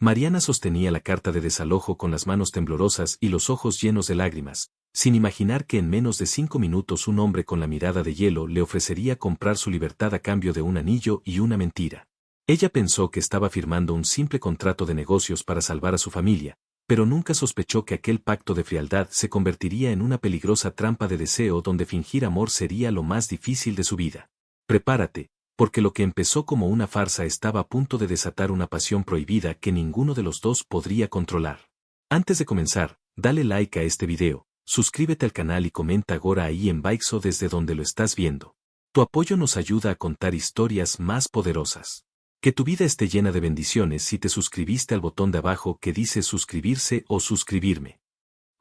Mariana sostenía la carta de desalojo con las manos temblorosas y los ojos llenos de lágrimas, sin imaginar que en menos de 5 minutos un hombre con la mirada de hielo le ofrecería comprar su libertad a cambio de un anillo y una mentira. Ella pensó que estaba firmando un simple contrato de negocios para salvar a su familia, pero nunca sospechó que aquel pacto de frialdad se convertiría en una peligrosa trampa de deseo donde fingir amor sería lo más difícil de su vida. Prepárate, porque lo que empezó como una farsa estaba a punto de desatar una pasión prohibida que ninguno de los dos podría controlar. Antes de comenzar, dale like a este video, suscríbete al canal y comenta ahora ahí en Baixo desde donde lo estás viendo. Tu apoyo nos ayuda a contar historias más poderosas. Que tu vida esté llena de bendiciones si te suscribiste al botón de abajo que dice suscribirse o suscribirme.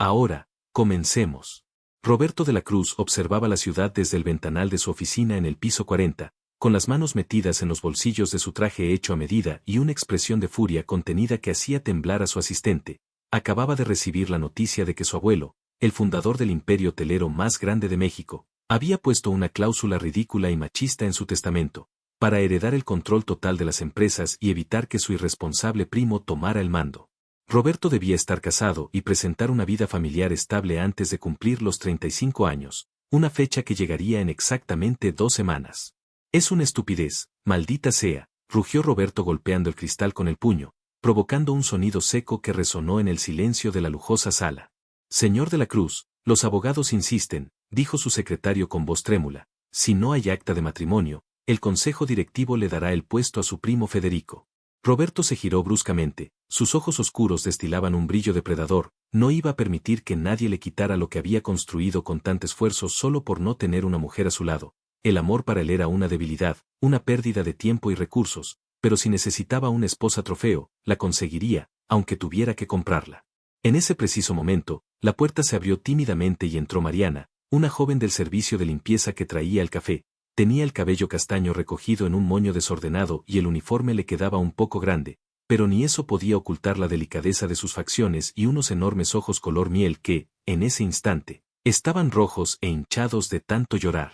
Ahora, comencemos. Roberto de la Cruz observaba la ciudad desde el ventanal de su oficina en el piso 40, con las manos metidas en los bolsillos de su traje hecho a medida y una expresión de furia contenida que hacía temblar a su asistente. Acababa de recibir la noticia de que su abuelo, el fundador del imperio hotelero más grande de México, había puesto una cláusula ridícula y machista en su testamento, para heredar el control total de las empresas y evitar que su irresponsable primo tomara el mando. Roberto debía estar casado y presentar una vida familiar estable antes de cumplir los 35 años, una fecha que llegaría en exactamente 2 semanas. Es una estupidez, maldita sea, rugió Roberto golpeando el cristal con el puño, provocando un sonido seco que resonó en el silencio de la lujosa sala. Señor de la Cruz, los abogados insisten, dijo su secretario con voz trémula, si no hay acta de matrimonio, el consejo directivo le dará el puesto a su primo Federico. Roberto se giró bruscamente, sus ojos oscuros destilaban un brillo depredador, no iba a permitir que nadie le quitara lo que había construido con tanto esfuerzo solo por no tener una mujer a su lado. El amor para él era una debilidad, una pérdida de tiempo y recursos, pero si necesitaba una esposa trofeo, la conseguiría, aunque tuviera que comprarla. En ese preciso momento, la puerta se abrió tímidamente y entró Mariana, una joven del servicio de limpieza que traía el café. Tenía el cabello castaño recogido en un moño desordenado y el uniforme le quedaba un poco grande, pero ni eso podía ocultar la delicadeza de sus facciones y unos enormes ojos color miel que, en ese instante, estaban rojos e hinchados de tanto llorar.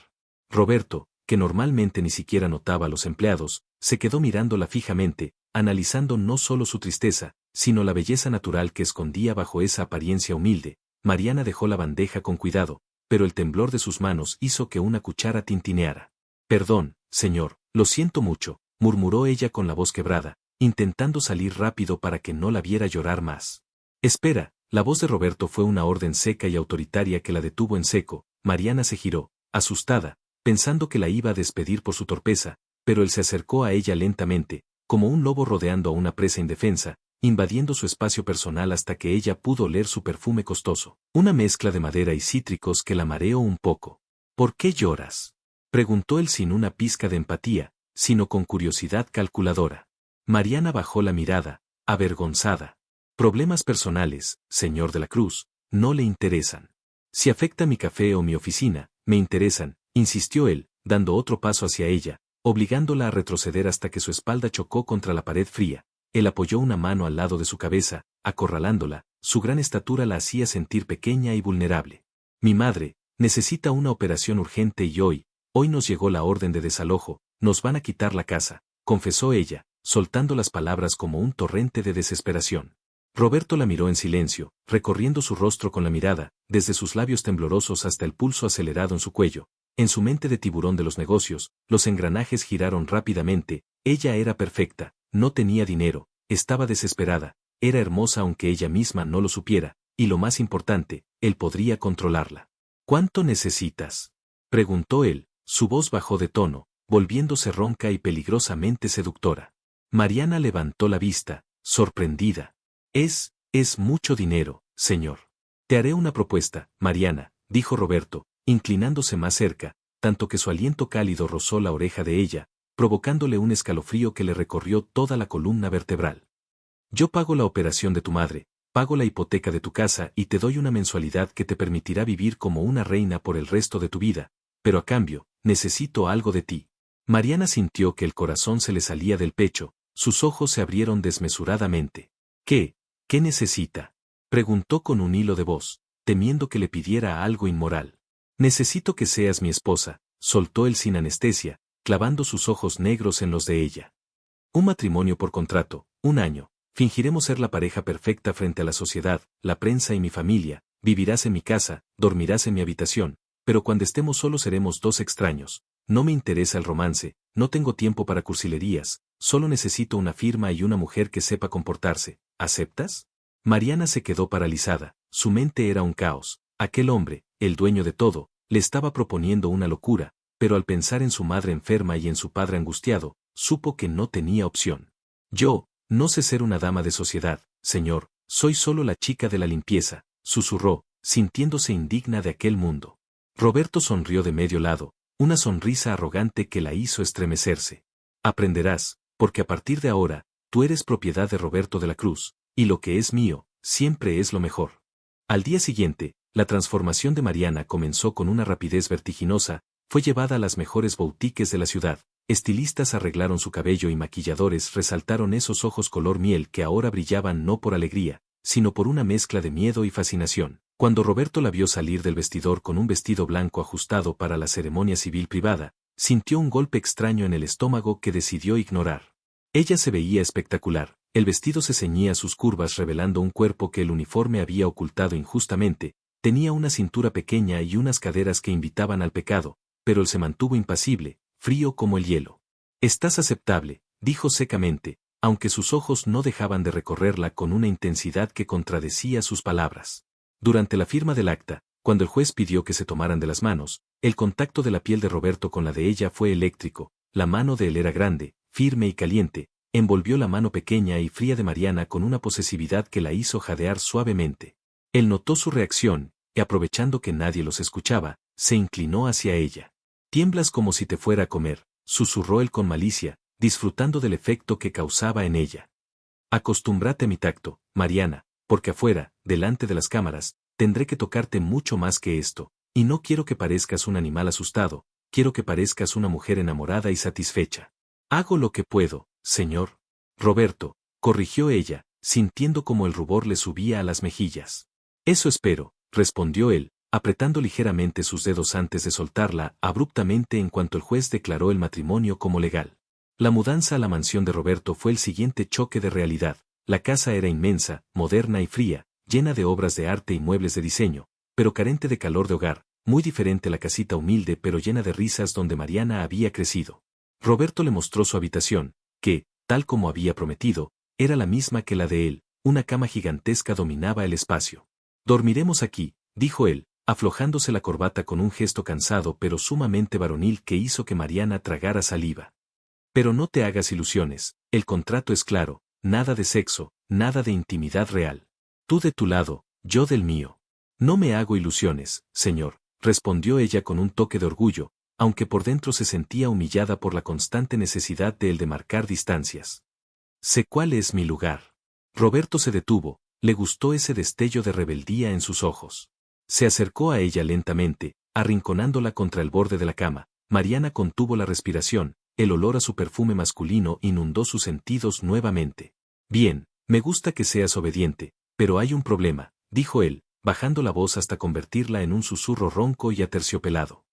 Roberto, que normalmente ni siquiera notaba a los empleados, se quedó mirándola fijamente, analizando no solo su tristeza, sino la belleza natural que escondía bajo esa apariencia humilde. Mariana dejó la bandeja con cuidado, pero el temblor de sus manos hizo que una cuchara tintineara. Perdón, señor, lo siento mucho, murmuró ella con la voz quebrada, intentando salir rápido para que no la viera llorar más. Espera, la voz de Roberto fue una orden seca y autoritaria que la detuvo en seco. Mariana se giró, asustada, pensando que la iba a despedir por su torpeza, pero él se acercó a ella lentamente, como un lobo rodeando a una presa indefensa, invadiendo su espacio personal hasta que ella pudo oler su perfume costoso, una mezcla de madera y cítricos que la mareó un poco. ¿Por qué lloras?, preguntó él sin una pizca de empatía, sino con curiosidad calculadora. Mariana bajó la mirada, avergonzada. Problemas personales, señor de la Cruz, no le interesan. Si afecta mi café o mi oficina, me interesan, insistió él, dando otro paso hacia ella, obligándola a retroceder hasta que su espalda chocó contra la pared fría. Él apoyó una mano al lado de su cabeza, acorralándola, su gran estatura la hacía sentir pequeña y vulnerable. Mi madre necesita una operación urgente y hoy nos llegó la orden de desalojo, nos van a quitar la casa, confesó ella, soltando las palabras como un torrente de desesperación. Roberto la miró en silencio, recorriendo su rostro con la mirada, desde sus labios temblorosos hasta el pulso acelerado en su cuello. En su mente de tiburón de los negocios, los engranajes giraron rápidamente. Ella era perfecta, no tenía dinero, estaba desesperada, era hermosa aunque ella misma no lo supiera, y lo más importante, él podría controlarla. ¿Cuánto necesitas?, preguntó él, su voz bajó de tono, volviéndose ronca y peligrosamente seductora. Mariana levantó la vista, sorprendida. Es mucho dinero, señor. Te haré una propuesta, Mariana, dijo Roberto, inclinándose más cerca, tanto que su aliento cálido rozó la oreja de ella, provocándole un escalofrío que le recorrió toda la columna vertebral. Yo pago la operación de tu madre, pago la hipoteca de tu casa y te doy una mensualidad que te permitirá vivir como una reina por el resto de tu vida, pero a cambio, necesito algo de ti. Mariana sintió que el corazón se le salía del pecho, sus ojos se abrieron desmesuradamente. ¿Qué necesita?, preguntó con un hilo de voz, temiendo que le pidiera algo inmoral. Necesito que seas mi esposa, soltó él sin anestesia, clavando sus ojos negros en los de ella. Un matrimonio por contrato, 1 año, Fingiremos ser la pareja perfecta frente a la sociedad, la prensa y mi familia, vivirás en mi casa, dormirás en mi habitación, pero cuando estemos solos seremos dos extraños. No me interesa el romance, no tengo tiempo para cursilerías, solo necesito una firma y una mujer que sepa comportarse. ¿Aceptas? Mariana se quedó paralizada, su mente era un caos. Aquel hombre, el dueño de todo, le estaba proponiendo una locura, pero al pensar en su madre enferma y en su padre angustiado, supo que no tenía opción. Yo, no sé ser una dama de sociedad, señor, soy solo la chica de la limpieza, susurró, sintiéndose indigna de aquel mundo. Roberto sonrió de medio lado, una sonrisa arrogante que la hizo estremecerse. Aprenderás, porque a partir de ahora, tú eres propiedad de Roberto de la Cruz, y lo que es mío, siempre es lo mejor. Al día siguiente, la transformación de Mariana comenzó con una rapidez vertiginosa, fue llevada a las mejores boutiques de la ciudad, estilistas arreglaron su cabello y maquilladores resaltaron esos ojos color miel que ahora brillaban no por alegría, sino por una mezcla de miedo y fascinación. Cuando Roberto la vio salir del vestidor con un vestido blanco ajustado para la ceremonia civil privada, sintió un golpe extraño en el estómago que decidió ignorar. Ella se veía espectacular, el vestido se ceñía a sus curvas revelando un cuerpo que el uniforme había ocultado injustamente, tenía una cintura pequeña y unas caderas que invitaban al pecado, pero él se mantuvo impasible, frío como el hielo. Estás aceptable, dijo secamente, aunque sus ojos no dejaban de recorrerla con una intensidad que contradecía sus palabras. Durante la firma del acta, cuando el juez pidió que se tomaran de las manos, el contacto de la piel de Roberto con la de ella fue eléctrico, la mano de él era grande, firme y caliente, envolvió la mano pequeña y fría de Mariana con una posesividad que la hizo jadear suavemente. Él notó su reacción, y aprovechando que nadie los escuchaba, se inclinó hacia ella. Tiemblas como si te fuera a comer, susurró él con malicia, disfrutando del efecto que causaba en ella. Acostúmbrate a mi tacto, Mariana, porque afuera, delante de las cámaras, tendré que tocarte mucho más que esto, y no quiero que parezcas un animal asustado, quiero que parezcas una mujer enamorada y satisfecha. Hago lo que puedo, señor. Roberto, corrigió ella, sintiendo como el rubor le subía a las mejillas. Eso espero, respondió él, apretando ligeramente sus dedos antes de soltarla abruptamente en cuanto el juez declaró el matrimonio como legal. La mudanza a la mansión de Roberto fue el siguiente choque de realidad. La casa era inmensa, moderna y fría, llena de obras de arte y muebles de diseño, pero carente de calor de hogar, muy diferente a la casita humilde pero llena de risas donde Mariana había crecido. Roberto le mostró su habitación, que, tal como había prometido, era la misma que la de él, una cama gigantesca dominaba el espacio. Dormiremos aquí, dijo él, aflojándose la corbata con un gesto cansado pero sumamente varonil que hizo que Mariana tragara saliva. Pero no te hagas ilusiones, el contrato es claro, nada de sexo, nada de intimidad real. Tú de tu lado, yo del mío. No me hago ilusiones, señor, respondió ella con un toque de orgullo, aunque por dentro se sentía humillada por la constante necesidad de él de marcar distancias. Sé cuál es mi lugar. Roberto se detuvo, le gustó ese destello de rebeldía en sus ojos. Se acercó a ella lentamente, arrinconándola contra el borde de la cama. Mariana contuvo la respiración, el olor a su perfume masculino inundó sus sentidos nuevamente. Bien, me gusta que seas obediente, pero hay un problema, dijo él, bajando la voz hasta convertirla en un susurro ronco y aterciopelado.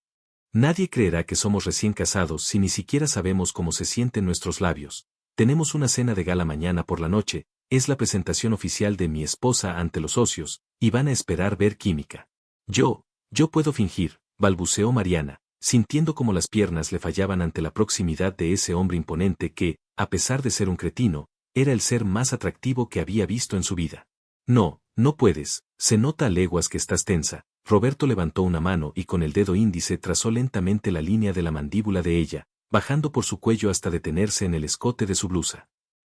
Nadie creerá que somos recién casados si ni siquiera sabemos cómo se sienten nuestros labios. Tenemos una cena de gala mañana por la noche, es la presentación oficial de mi esposa ante los socios, y van a esperar ver química. Yo puedo fingir, balbuceó Mariana, sintiendo como las piernas le fallaban ante la proximidad de ese hombre imponente que, a pesar de ser un cretino, era el ser más atractivo que había visto en su vida. No, no puedes, se nota a leguas que estás tensa. Roberto levantó una mano y con el dedo índice trazó lentamente la línea de la mandíbula de ella, bajando por su cuello hasta detenerse en el escote de su blusa.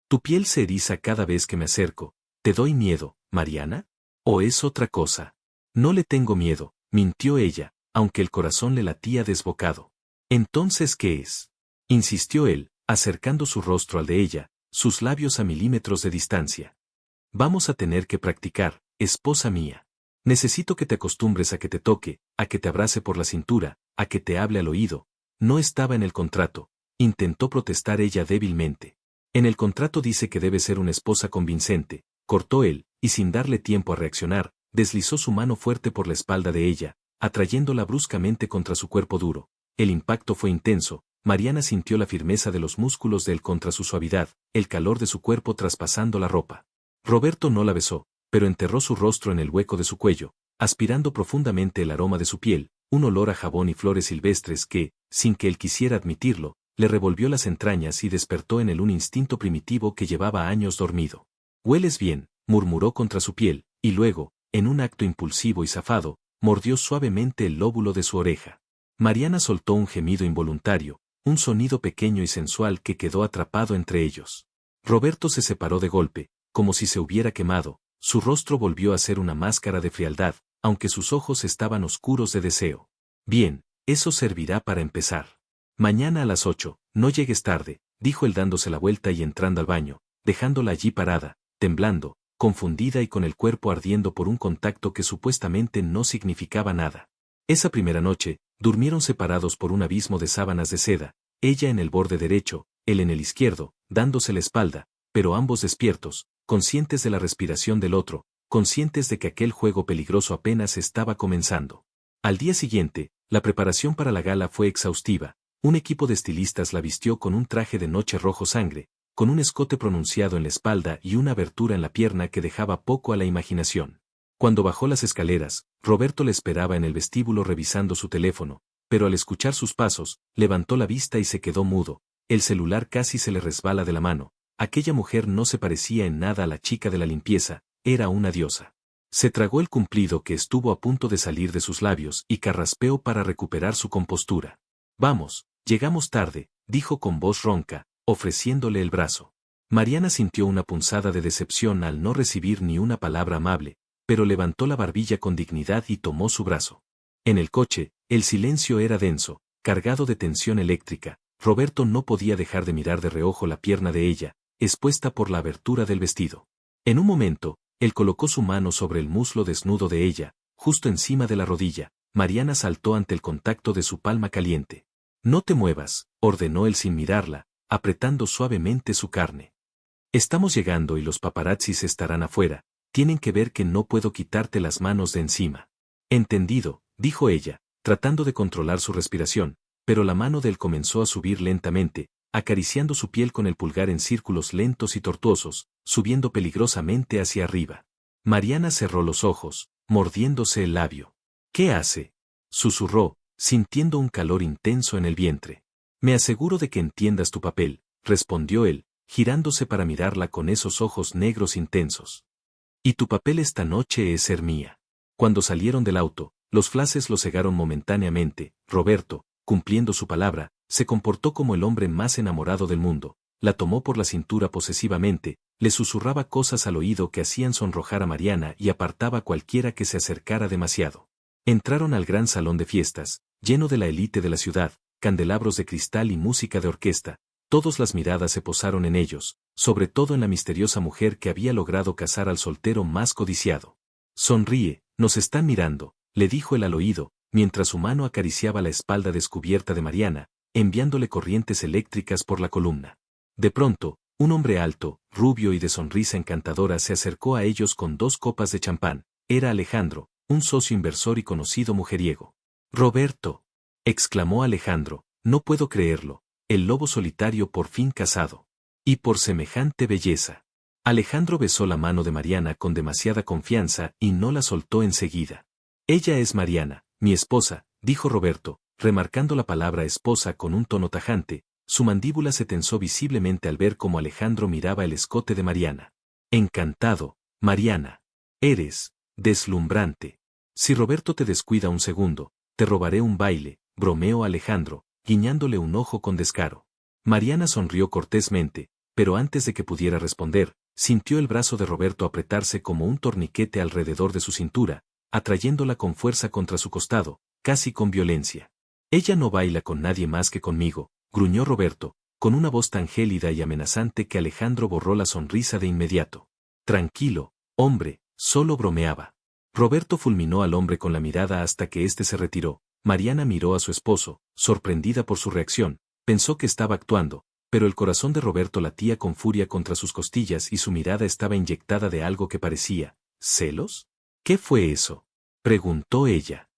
Tu piel se eriza cada vez que me acerco. ¿Te doy miedo, Mariana? ¿O es otra cosa? No le tengo miedo, mintió ella, aunque el corazón le latía desbocado. ¿Entonces qué es? Insistió él, acercando su rostro al de ella, sus labios a milímetros de distancia. Vamos a tener que practicar, esposa mía. Necesito que te acostumbres a que te toque, a que te abrace por la cintura, a que te hable al oído. No estaba en el contrato, intentó protestar ella débilmente. En el contrato dice que debe ser una esposa convincente, cortó él, y sin darle tiempo a reaccionar, deslizó su mano fuerte por la espalda de ella, atrayéndola bruscamente contra su cuerpo duro. El impacto fue intenso, Mariana sintió la firmeza de los músculos de él contra su suavidad, el calor de su cuerpo traspasando la ropa. Roberto no la besó, pero enterró su rostro en el hueco de su cuello, aspirando profundamente el aroma de su piel, un olor a jabón y flores silvestres que, sin que él quisiera admitirlo, le revolvió las entrañas y despertó en él un instinto primitivo que llevaba años dormido. «Hueles bien», murmuró contra su piel, y luego, en un acto impulsivo y zafado, mordió suavemente el lóbulo de su oreja. Mariana soltó un gemido involuntario, un sonido pequeño y sensual que quedó atrapado entre ellos. Roberto se separó de golpe, como si se hubiera quemado, su rostro volvió a ser una máscara de frialdad, aunque sus ojos estaban oscuros de deseo. «Bien, eso servirá para empezar. Mañana a las 8, no llegues tarde», dijo él dándose la vuelta y entrando al baño, dejándola allí parada, temblando, confundida y con el cuerpo ardiendo por un contacto que supuestamente no significaba nada. Esa primera noche, durmieron separados por un abismo de sábanas de seda, ella en el borde derecho, él en el izquierdo, dándose la espalda, pero ambos despiertos, conscientes de la respiración del otro, conscientes de que aquel juego peligroso apenas estaba comenzando. Al día siguiente, la preparación para la gala fue exhaustiva. Un equipo de estilistas la vistió con un traje de noche rojo sangre, con un escote pronunciado en la espalda y una abertura en la pierna que dejaba poco a la imaginación. Cuando bajó las escaleras, Roberto le esperaba en el vestíbulo revisando su teléfono, pero al escuchar sus pasos, levantó la vista y se quedó mudo. El celular casi se le resbala de la mano. Aquella mujer no se parecía en nada a la chica de la limpieza, era una diosa. Se tragó el cumplido que estuvo a punto de salir de sus labios y carraspeó para recuperar su compostura. «Vamos, llegamos tarde», dijo con voz ronca, ofreciéndole el brazo. Mariana sintió una punzada de decepción al no recibir ni una palabra amable, pero levantó la barbilla con dignidad y tomó su brazo. En el coche, el silencio era denso, cargado de tensión eléctrica. Roberto no podía dejar de mirar de reojo la pierna de ella, expuesta por la abertura del vestido. En un momento, él colocó su mano sobre el muslo desnudo de ella, justo encima de la rodilla. Mariana saltó ante el contacto de su palma caliente. «No te muevas», ordenó él sin mirarla, apretando suavemente su carne. «Estamos llegando y los paparazzis estarán afuera, tienen que ver que no puedo quitarte las manos de encima». «Entendido», dijo ella, tratando de controlar su respiración, pero la mano de él comenzó a subir lentamente, acariciando su piel con el pulgar en círculos lentos y tortuosos, subiendo peligrosamente hacia arriba. Mariana cerró los ojos, mordiéndose el labio. «¿Qué hace?», susurró, sintiendo un calor intenso en el vientre. «Me aseguro de que entiendas tu papel», respondió él, girándose para mirarla con esos ojos negros intensos. «Y tu papel esta noche es ser mía». Cuando salieron del auto, los flashes lo cegaron momentáneamente. Roberto, cumpliendo su palabra, se comportó como el hombre más enamorado del mundo, la tomó por la cintura posesivamente, le susurraba cosas al oído que hacían sonrojar a Mariana y apartaba a cualquiera que se acercara demasiado. Entraron al gran salón de fiestas, lleno de la élite de la ciudad, candelabros de cristal y música de orquesta. Todas las miradas se posaron en ellos, sobre todo en la misteriosa mujer que había logrado casar al soltero más codiciado. «Sonríe, nos están mirando», le dijo él al oído, mientras su mano acariciaba la espalda descubierta de Mariana, enviándole corrientes eléctricas por la columna. De pronto, un hombre alto, rubio y de sonrisa encantadora se acercó a ellos con 2 copas de champán. Era Alejandro, un socio inversor y conocido mujeriego. «Roberto», exclamó Alejandro, «no puedo creerlo, el lobo solitario por fin casado. Y por semejante belleza». Alejandro besó la mano de Mariana con demasiada confianza y no la soltó enseguida. «Ella es Mariana, mi esposa», dijo Roberto, remarcando la palabra esposa con un tono tajante. Su mandíbula se tensó visiblemente al ver cómo Alejandro miraba el escote de Mariana. «Encantado, Mariana. Eres deslumbrante. Si Roberto te descuida un segundo, te robaré un baile», bromeó Alejandro, guiñándole un ojo con descaro. Mariana sonrió cortésmente, pero antes de que pudiera responder, sintió el brazo de Roberto apretarse como un torniquete alrededor de su cintura, atrayéndola con fuerza contra su costado, casi con violencia. «Ella no baila con nadie más que conmigo», gruñó Roberto, con una voz tan gélida y amenazante que Alejandro borró la sonrisa de inmediato. «Tranquilo, hombre, solo bromeaba». Roberto fulminó al hombre con la mirada hasta que éste se retiró. Mariana miró a su esposo, sorprendida por su reacción, pensó que estaba actuando, pero el corazón de Roberto latía con furia contra sus costillas y su mirada estaba inyectada de algo que parecía ¿celos? «¿Qué fue eso?», preguntó ella.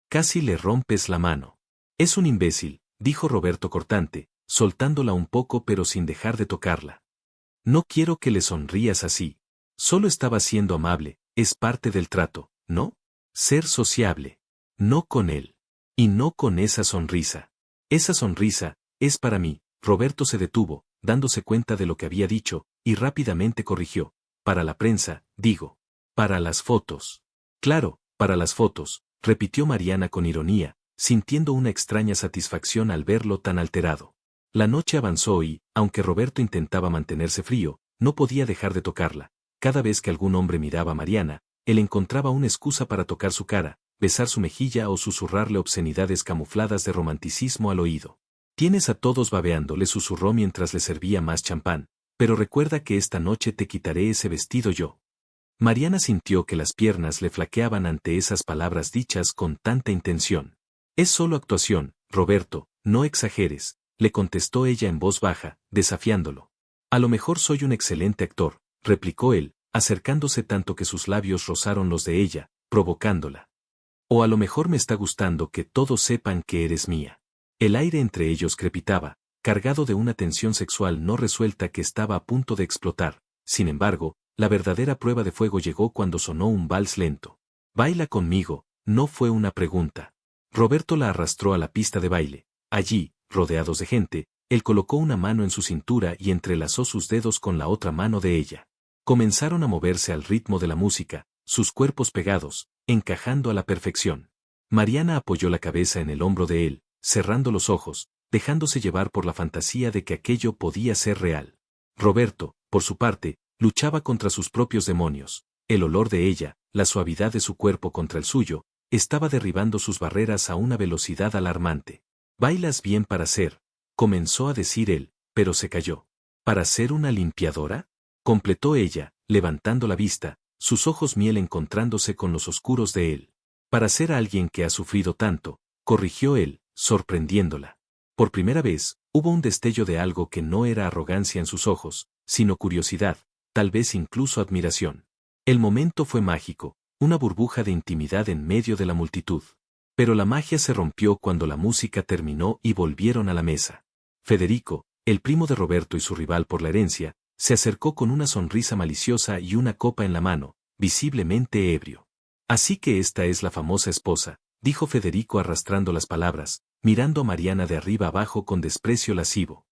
«Casi le rompes la mano». «Es un imbécil», dijo Roberto cortante, soltándola un poco pero sin dejar de tocarla. No quiero que le sonrías así. Solo estaba siendo amable, es parte del trato, ¿no? Ser sociable. No con él. Y no con esa sonrisa. Esa sonrisa, es para mí. Roberto se detuvo, dándose cuenta de lo que había dicho, y rápidamente corrigió. Para la prensa, digo. Para las fotos. Claro, para las fotos, repitió Mariana con ironía, sintiendo una extraña satisfacción al verlo tan alterado. La noche avanzó y, aunque Roberto intentaba mantenerse frío, no podía dejar de tocarla. Cada vez que algún hombre miraba a Mariana, él encontraba una excusa para tocar su cara, besar su mejilla o susurrarle obscenidades camufladas de romanticismo al oído. Tienes a todos babeando, le susurró mientras le servía más champán, pero recuerda que esta noche te quitaré ese vestido yo. Mariana sintió que las piernas le flaqueaban ante esas palabras dichas con tanta intención. Es solo actuación, Roberto, no exageres, le contestó ella en voz baja, desafiándolo. A lo mejor soy un excelente actor, replicó él, acercándose tanto que sus labios rozaron los de ella, provocándola. O a lo mejor me está gustando que todos sepan que eres mía. El aire entre ellos crepitaba, cargado de una tensión sexual no resuelta que estaba a punto de explotar. Sin embargo, la verdadera prueba de fuego llegó cuando sonó un vals lento. Baila conmigo, no fue una pregunta. Roberto la arrastró a la pista de baile. Allí, rodeados de gente, él colocó una mano en su cintura y entrelazó sus dedos con la otra mano de ella. Comenzaron a moverse al ritmo de la música, sus cuerpos pegados, encajando a la perfección. Mariana apoyó la cabeza en el hombro de él, cerrando los ojos, dejándose llevar por la fantasía de que aquello podía ser real. Roberto, por su parte, luchaba contra sus propios demonios. El olor de ella, la suavidad de su cuerpo contra el suyo, estaba derribando sus barreras a una velocidad alarmante. «Bailas bien para ser», comenzó a decir él, pero se calló. «¿Para ser una limpiadora?», completó ella, levantando la vista, sus ojos miel encontrándose con los oscuros de él. «Para ser alguien que ha sufrido tanto», corrigió él, sorprendiéndola. Por primera vez, hubo un destello de algo que no era arrogancia en sus ojos, sino curiosidad, tal vez incluso admiración. El momento fue mágico, una burbuja de intimidad en medio de la multitud. Pero la magia se rompió cuando la música terminó y volvieron a la mesa. Federico, el primo de Roberto y su rival por la herencia, se acercó con una sonrisa maliciosa y una copa en la mano, visiblemente ebrio. «Así que esta es la famosa esposa», dijo Federico arrastrando las palabras, mirando a Mariana de arriba abajo con desprecio lascivo.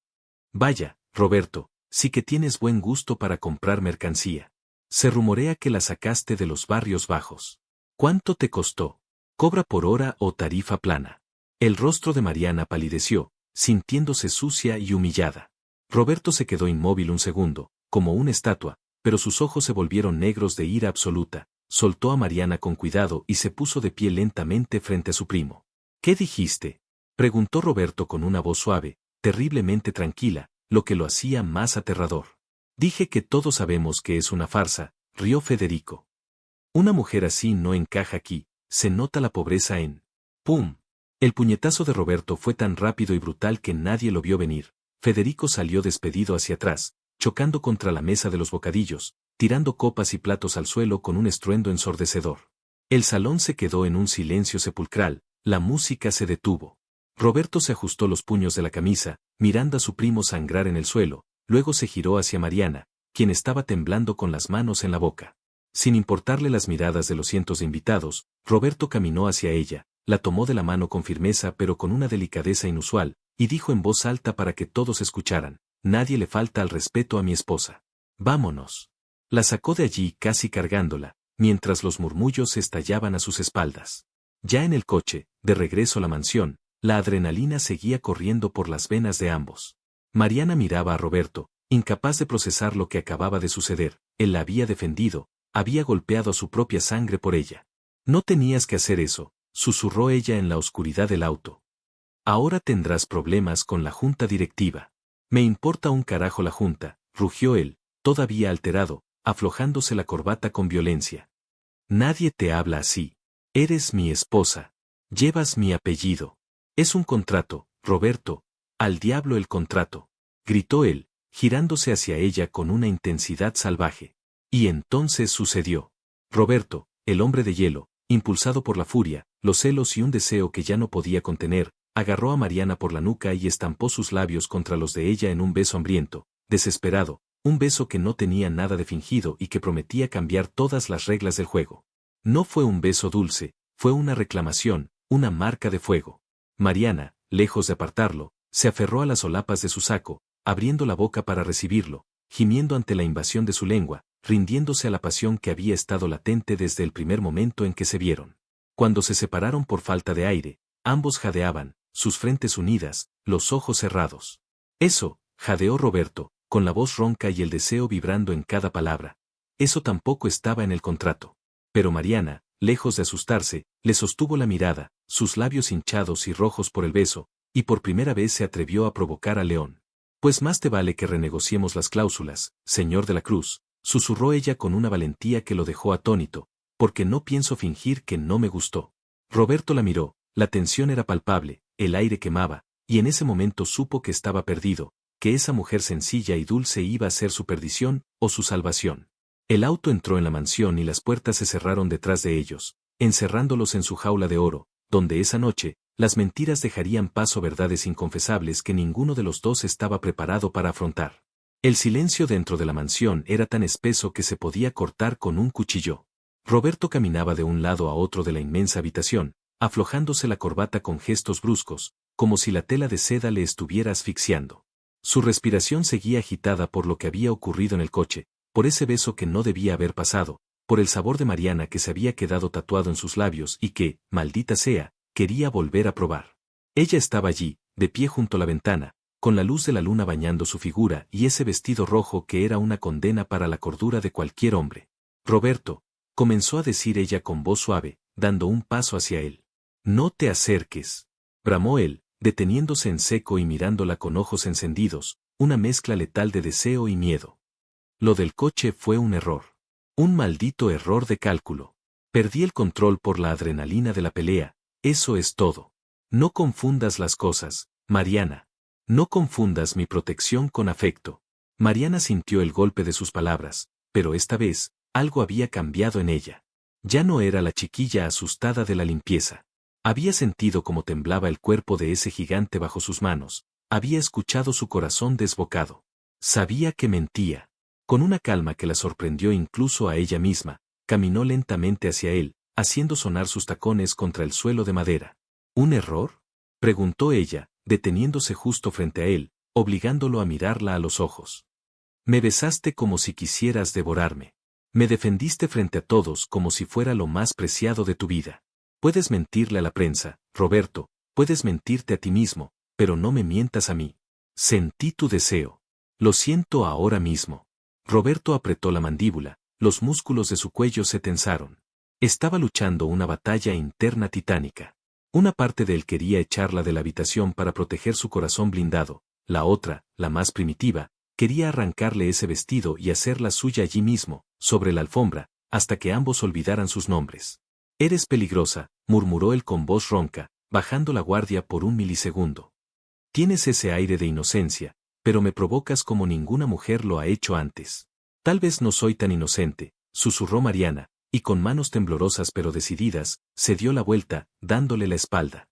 «Vaya, Roberto, sí que tienes buen gusto para comprar mercancía. Se rumorea que la sacaste de los barrios bajos. ¿Cuánto te costó? ¿Cobra por hora o tarifa plana?» El rostro de Mariana palideció, sintiéndose sucia y humillada. Roberto se quedó inmóvil un segundo, como una estatua, pero sus ojos se volvieron negros de ira absoluta. Soltó a Mariana con cuidado y se puso de pie lentamente frente a su primo. «¿Qué dijiste?», preguntó Roberto con una voz suave, terriblemente tranquila, lo que lo hacía más aterrador. «Dije que todos sabemos que es una farsa», rió Federico. «Una mujer así no encaja aquí, se nota la pobreza en...» ¡Pum! El puñetazo de Roberto fue tan rápido y brutal que nadie lo vio venir. Federico salió despedido hacia atrás, chocando contra la mesa de los bocadillos, tirando copas y platos al suelo con un estruendo ensordecedor. El salón se quedó en un silencio sepulcral, la música se detuvo. Roberto se ajustó los puños de la camisa, mirando a su primo sangrar en el suelo, luego se giró hacia Mariana, quien estaba temblando con las manos en la boca. Sin importarle las miradas de los cientos de invitados, Roberto caminó hacia ella, la tomó de la mano con firmeza pero con una delicadeza inusual, y dijo en voz alta para que todos escucharan: «Nadie le falta al respeto a mi esposa. Vámonos». La sacó de allí casi cargándola, mientras los murmullos estallaban a sus espaldas. Ya en el coche, de regreso a la mansión, la adrenalina seguía corriendo por las venas de ambos. Mariana miraba a Roberto, incapaz de procesar lo que acababa de suceder. Él la había defendido, había golpeado a su propia sangre por ella. «No tenías que hacer eso», susurró ella en la oscuridad del auto. «Ahora tendrás problemas con la junta directiva». «Me importa un carajo la junta», rugió él, todavía alterado, aflojándose la corbata con violencia. «Nadie te habla así. Eres mi esposa. Llevas mi apellido. Es un contrato, Roberto. Al diablo el contrato», gritó él, girándose hacia ella con una intensidad salvaje. Y entonces sucedió. Roberto, el hombre de hielo, impulsado por la furia, los celos y un deseo que ya no podía contener, agarró a Mariana por la nuca y estampó sus labios contra los de ella en un beso hambriento, desesperado, un beso que no tenía nada de fingido y que prometía cambiar todas las reglas del juego. No fue un beso dulce, fue una reclamación, una marca de fuego. Mariana, lejos de apartarlo, se aferró a las solapas de su saco, abriendo la boca para recibirlo, gimiendo ante la invasión de su lengua, rindiéndose a la pasión que había estado latente desde el primer momento en que se vieron. Cuando se separaron por falta de aire, ambos jadeaban, sus frentes unidas, los ojos cerrados. Eso, jadeó Roberto, con la voz ronca y el deseo vibrando en cada palabra. Eso tampoco estaba en el contrato. Pero Mariana, lejos de asustarse, le sostuvo la mirada, sus labios hinchados y rojos por el beso, y por primera vez se atrevió a provocar a León. Pues más te vale que renegociemos las cláusulas, señor de la Cruz, susurró ella con una valentía que lo dejó atónito, porque no pienso fingir que no me gustó. Roberto la miró, la tensión era palpable, el aire quemaba, y en ese momento supo que estaba perdido, que esa mujer sencilla y dulce iba a ser su perdición o su salvación. El auto entró en la mansión y las puertas se cerraron detrás de ellos, encerrándolos en su jaula de oro, donde esa noche, las mentiras dejarían paso a verdades inconfesables que ninguno de los dos estaba preparado para afrontar. El silencio dentro de la mansión era tan espeso que se podía cortar con un cuchillo. Roberto caminaba de un lado a otro de la inmensa habitación, aflojándose la corbata con gestos bruscos, como si la tela de seda le estuviera asfixiando. Su respiración seguía agitada por lo que había ocurrido en el coche, por ese beso que no debía haber pasado, por el sabor de Mariana que se había quedado tatuado en sus labios y que, maldita sea, quería volver a probar. Ella estaba allí, de pie junto a la ventana, con la luz de la luna bañando su figura y ese vestido rojo que era una condena para la cordura de cualquier hombre. Roberto, comenzó a decir ella con voz suave, dando un paso hacia él. No te acerques, bramó él, deteniéndose en seco y mirándola con ojos encendidos, una mezcla letal de deseo y miedo. Lo del coche fue un error. Un maldito error de cálculo. Perdí el control por la adrenalina de la pelea, eso es todo. No confundas las cosas, Mariana. No confundas mi protección con afecto. Mariana sintió el golpe de sus palabras, pero esta vez, algo había cambiado en ella. Ya no era la chiquilla asustada de la limpieza. Había sentido cómo temblaba el cuerpo de ese gigante bajo sus manos, había escuchado su corazón desbocado. Sabía que mentía. Con una calma que la sorprendió incluso a ella misma, caminó lentamente hacia él, haciendo sonar sus tacones contra el suelo de madera. ¿Un error?, preguntó ella, deteniéndose justo frente a él, obligándolo a mirarla a los ojos. Me besaste como si quisieras devorarme. Me defendiste frente a todos como si fuera lo más preciado de tu vida. Puedes mentirle a la prensa, Roberto, puedes mentirte a ti mismo, pero no me mientas a mí. Sentí tu deseo. Lo siento ahora mismo. Roberto apretó la mandíbula, los músculos de su cuello se tensaron. Estaba luchando una batalla interna titánica. Una parte de él quería echarla de la habitación para proteger su corazón blindado, la otra, la más primitiva, quería arrancarle ese vestido y hacerla suya allí mismo, sobre la alfombra, hasta que ambos olvidaran sus nombres. Eres peligrosa, murmuró él con voz ronca, bajando la guardia por un milisegundo. Tienes ese aire de inocencia, pero me provocas como ninguna mujer lo ha hecho antes. Tal vez no soy tan inocente, susurró Mariana, y con manos temblorosas pero decididas, se dio la vuelta, dándole la espalda.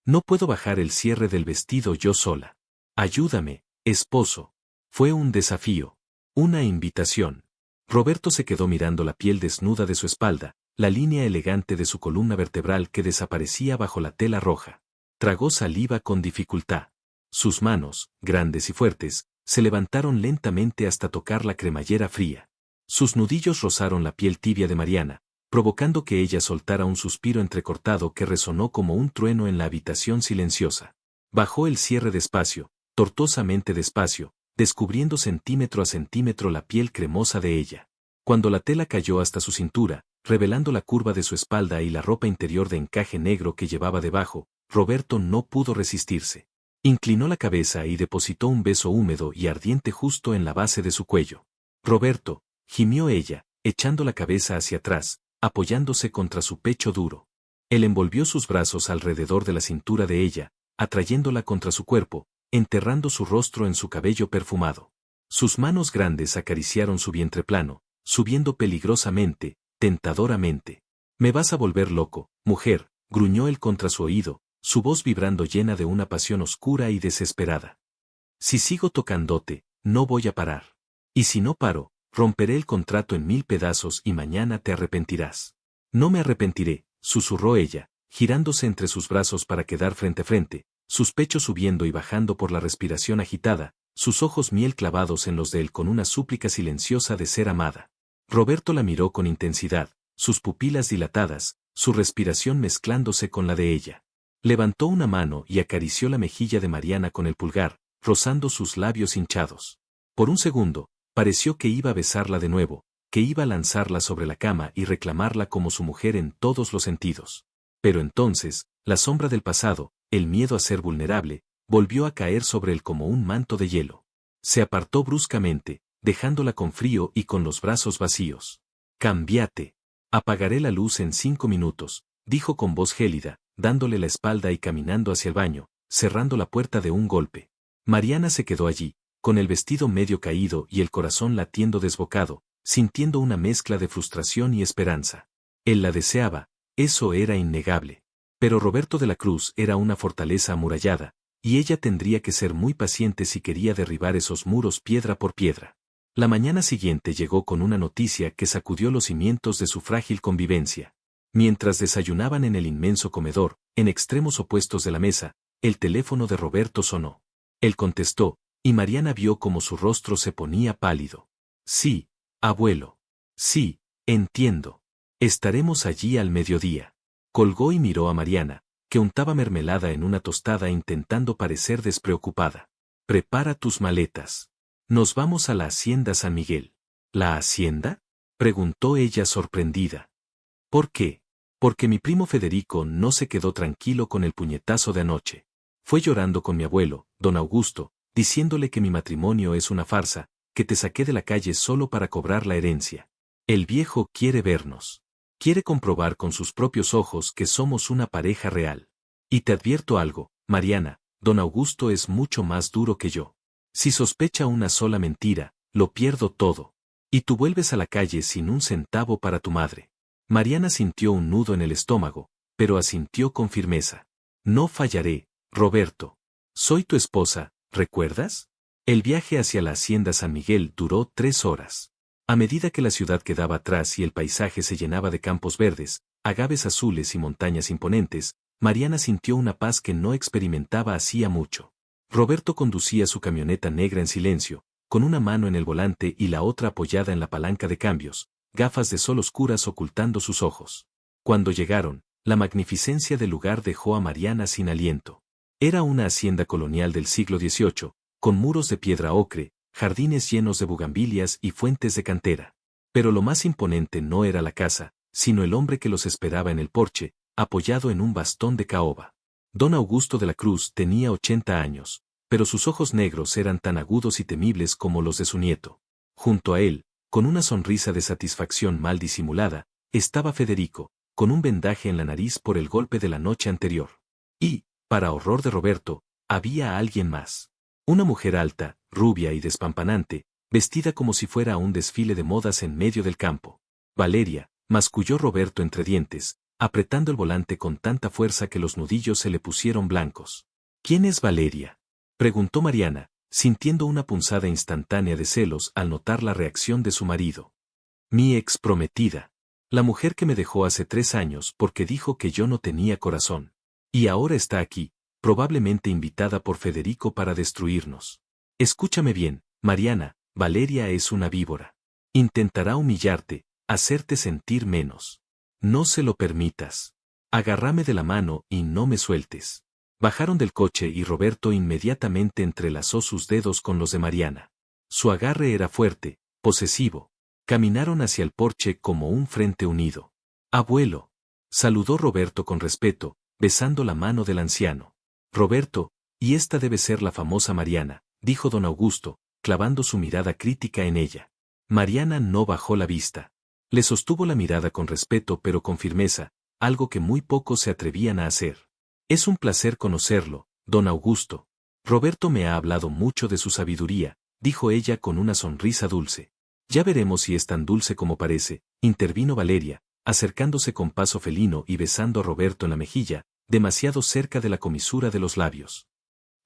No puedo bajar el cierre del vestido yo sola. Ayúdame, esposo. Fue un desafío. Una invitación. Roberto se quedó mirando la piel desnuda de su espalda, la línea elegante de su columna vertebral que desaparecía bajo la tela roja. Tragó saliva con dificultad. Sus manos, grandes y fuertes, se levantaron lentamente hasta tocar la cremallera fría. Sus nudillos rozaron la piel tibia de Mariana, provocando que ella soltara un suspiro entrecortado que resonó como un trueno en la habitación silenciosa. Bajó el cierre despacio, tortuosamente despacio, descubriendo centímetro a centímetro la piel cremosa de ella. Cuando la tela cayó hasta su cintura, revelando la curva de su espalda y la ropa interior de encaje negro que llevaba debajo, Roberto no pudo resistirse. Inclinó la cabeza y depositó un beso húmedo y ardiente justo en la base de su cuello. Roberto, gimió ella, echando la cabeza hacia atrás, apoyándose contra su pecho duro. Él envolvió sus brazos alrededor de la cintura de ella, atrayéndola contra su cuerpo, enterrando su rostro en su cabello perfumado. Sus manos grandes acariciaron su vientre plano, subiendo peligrosamente, tentadoramente. Me vas a volver loco, mujer, gruñó él contra su oído, su voz vibrando llena de una pasión oscura y desesperada. Si sigo tocándote, no voy a parar. Y si no paro, romperé el contrato en 1000 pedazos y mañana te arrepentirás. No me arrepentiré, susurró ella, girándose entre sus brazos para quedar frente a frente, sus pechos subiendo y bajando por la respiración agitada, sus ojos miel clavados en los de él con una súplica silenciosa de ser amada. Roberto la miró con intensidad, sus pupilas dilatadas, su respiración mezclándose con la de ella. Levantó una mano y acarició la mejilla de Mariana con el pulgar, rozando sus labios hinchados. Por un segundo, pareció que iba a besarla de nuevo, que iba a lanzarla sobre la cama y reclamarla como su mujer en todos los sentidos. Pero entonces, la sombra del pasado, el miedo a ser vulnerable, volvió a caer sobre él como un manto de hielo. Se apartó bruscamente, dejándola con frío y con los brazos vacíos. «Cámbiate. Apagaré la luz en 5 minutos», dijo con voz gélida, dándole la espalda y caminando hacia el baño, cerrando la puerta de un golpe. Mariana se quedó allí, con el vestido medio caído y el corazón latiendo desbocado, sintiendo una mezcla de frustración y esperanza. Él la deseaba, eso era innegable. Pero Roberto de la Cruz era una fortaleza amurallada, y ella tendría que ser muy paciente si quería derribar esos muros piedra por piedra. La mañana siguiente llegó con una noticia que sacudió los cimientos de su frágil convivencia. Mientras desayunaban en el inmenso comedor, en extremos opuestos de la mesa, el teléfono de Roberto sonó. Él contestó, y Mariana vio cómo su rostro se ponía pálido. «Sí, abuelo. Sí, entiendo. Estaremos allí al mediodía». Colgó y miró a Mariana, que untaba mermelada en una tostada intentando parecer despreocupada. «Prepara tus maletas. Nos vamos a la hacienda San Miguel». «¿La hacienda?», preguntó ella sorprendida. «¿Por qué?». «Porque mi primo Federico no se quedó tranquilo con el puñetazo de anoche. Fue llorando con mi abuelo, don Augusto, diciéndole que mi matrimonio es una farsa, que te saqué de la calle solo para cobrar la herencia. El viejo quiere vernos. Quiere comprobar con sus propios ojos que somos una pareja real. Y te advierto algo, Mariana, don Augusto es mucho más duro que yo. Si sospecha una sola mentira, lo pierdo todo. Y tú vuelves a la calle sin un centavo para tu madre». Mariana sintió un nudo en el estómago, pero asintió con firmeza. «No fallaré, Roberto. Soy tu esposa, ¿recuerdas?». El viaje hacia la hacienda San Miguel duró 3 horas. A medida que la ciudad quedaba atrás y el paisaje se llenaba de campos verdes, agaves azules y montañas imponentes, Mariana sintió una paz que no experimentaba hacía mucho. Roberto conducía su camioneta negra en silencio, con una mano en el volante y la otra apoyada en la palanca de cambios, gafas de sol oscuras ocultando sus ojos. Cuando llegaron, la magnificencia del lugar dejó a Mariana sin aliento. Era una hacienda colonial del siglo XVIII, con muros de piedra ocre, jardines llenos de bugambilias y fuentes de cantera. Pero lo más imponente no era la casa, sino el hombre que los esperaba en el porche, apoyado en un bastón de caoba. Don Augusto de la Cruz tenía 80 años, pero sus ojos negros eran tan agudos y temibles como los de su nieto. Junto a él, con una sonrisa de satisfacción mal disimulada, estaba Federico, con un vendaje en la nariz por el golpe de la noche anterior. Y, para horror de Roberto, había alguien más. Una mujer alta, rubia y despampanante, vestida como si fuera a un desfile de modas en medio del campo. «Valeria», masculló Roberto entre dientes, apretando el volante con tanta fuerza que los nudillos se le pusieron blancos. «¿Quién es Valeria?», preguntó Mariana, sintiendo una punzada instantánea de celos al notar la reacción de su marido. «Mi ex prometida. La mujer que me dejó hace 3 años porque dijo que yo no tenía corazón. Y ahora está aquí, probablemente invitada por Federico para destruirnos. Escúchame bien, Mariana, Valeria es una víbora. Intentará humillarte, hacerte sentir menos. No se lo permitas. Agárrame de la mano y no me sueltes». Bajaron del coche y Roberto inmediatamente entrelazó sus dedos con los de Mariana. Su agarre era fuerte, posesivo. Caminaron hacia el porche como un frente unido. «Abuelo», saludó Roberto con respeto, besando la mano del anciano. «Roberto, y esta debe ser la famosa Mariana», dijo don Augusto, clavando su mirada crítica en ella. Mariana no bajó la vista. Le sostuvo la mirada con respeto pero con firmeza, algo que muy pocos se atrevían a hacer. «Es un placer conocerlo, don Augusto. Roberto me ha hablado mucho de su sabiduría», dijo ella con una sonrisa dulce. «Ya veremos si es tan dulce como parece», intervino Valeria, acercándose con paso felino y besando a Roberto en la mejilla, demasiado cerca de la comisura de los labios.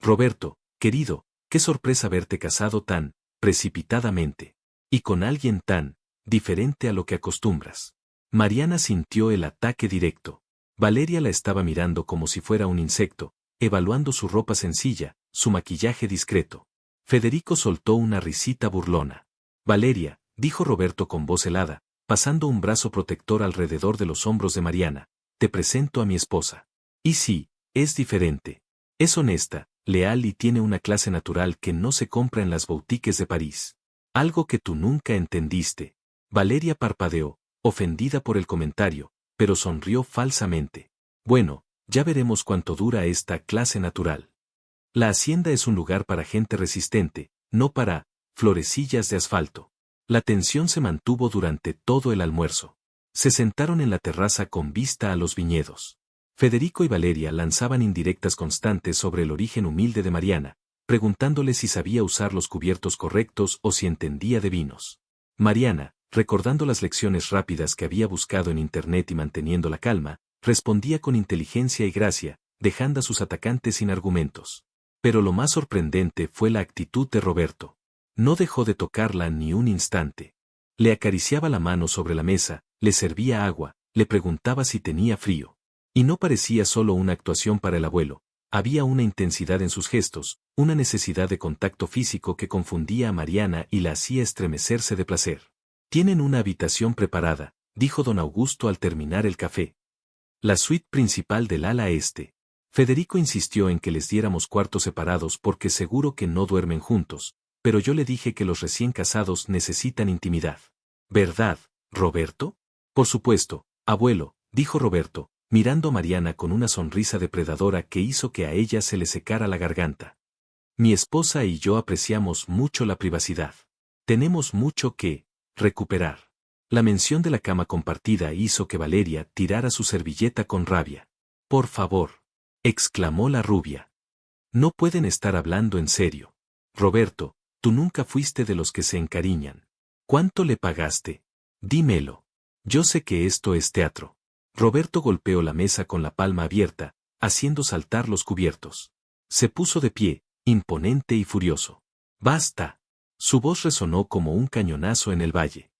Roberto, querido, qué sorpresa verte casado tan precipitadamente. Y con alguien tan diferente a lo que acostumbras. Mariana sintió el ataque directo. Valeria la estaba mirando como si fuera un insecto, evaluando su ropa sencilla, su maquillaje discreto. Federico soltó una risita burlona. Valeria, dijo Roberto con voz helada, pasando un brazo protector alrededor de los hombros de Mariana, te presento a mi esposa. Y sí, es diferente. Es honesta, leal y tiene una clase natural que no se compra en las boutiques de París. Algo que tú nunca entendiste. Valeria parpadeó, ofendida por el comentario, pero sonrió falsamente. Bueno, ya veremos cuánto dura esta clase natural. La hacienda es un lugar para gente resistente, no para florecillas de asfalto. La tensión se mantuvo durante todo el almuerzo. Se sentaron en la terraza con vista a los viñedos. Federico y Valeria lanzaban indirectas constantes sobre el origen humilde de Mariana, preguntándole si sabía usar los cubiertos correctos o si entendía de vinos. Mariana, recordando las lecciones rápidas que había buscado en internet y manteniendo la calma, respondía con inteligencia y gracia, dejando a sus atacantes sin argumentos. Pero lo más sorprendente fue la actitud de Roberto. No dejó de tocarla ni un instante. Le acariciaba la mano sobre la mesa, le servía agua, le preguntaba si tenía frío. Y no parecía solo una actuación para el abuelo, había una intensidad en sus gestos, una necesidad de contacto físico que confundía a Mariana y la hacía estremecerse de placer. Tienen una habitación preparada, dijo don Augusto al terminar el café. La suite principal del ala este. Federico insistió en que les diéramos cuartos separados porque seguro que no duermen juntos, pero yo le dije que los recién casados necesitan intimidad. ¿Verdad, Roberto? Por supuesto, abuelo, dijo Roberto, mirando a Mariana con una sonrisa depredadora que hizo que a ella se le secara la garganta. Mi esposa y yo apreciamos mucho la privacidad. Tenemos mucho que recuperar. La mención de la cama compartida hizo que Valeria tirara su servilleta con rabia. Por favor, exclamó la rubia. No pueden estar hablando en serio. Roberto, tú nunca fuiste de los que se encariñan. ¿Cuánto le pagaste? Dímelo. Yo sé que esto es teatro. Roberto golpeó la mesa con la palma abierta, haciendo saltar los cubiertos. Se puso de pie, imponente y furioso. ¡Basta! Su voz resonó como un cañonazo en el valle.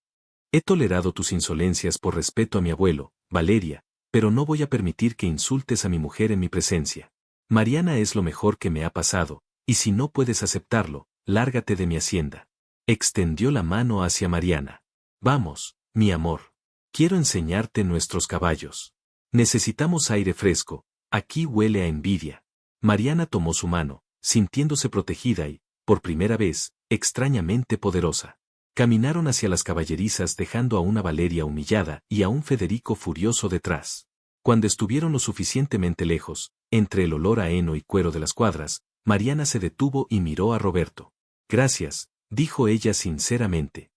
He tolerado tus insolencias por respeto a mi abuelo, Valeria, pero no voy a permitir que insultes a mi mujer en mi presencia. Mariana es lo mejor que me ha pasado, y si no puedes aceptarlo, lárgate de mi hacienda. Extendió la mano hacia Mariana. Vamos, mi amor. Quiero enseñarte nuestros caballos. Necesitamos aire fresco, aquí huele a envidia. Mariana tomó su mano, sintiéndose protegida y, por primera vez, extrañamente poderosa. Caminaron hacia las caballerizas dejando a una Valeria humillada y a un Federico furioso detrás. Cuando estuvieron lo suficientemente lejos, entre el olor a heno y cuero de las cuadras, Mariana se detuvo y miró a Roberto. Gracias, dijo ella sinceramente.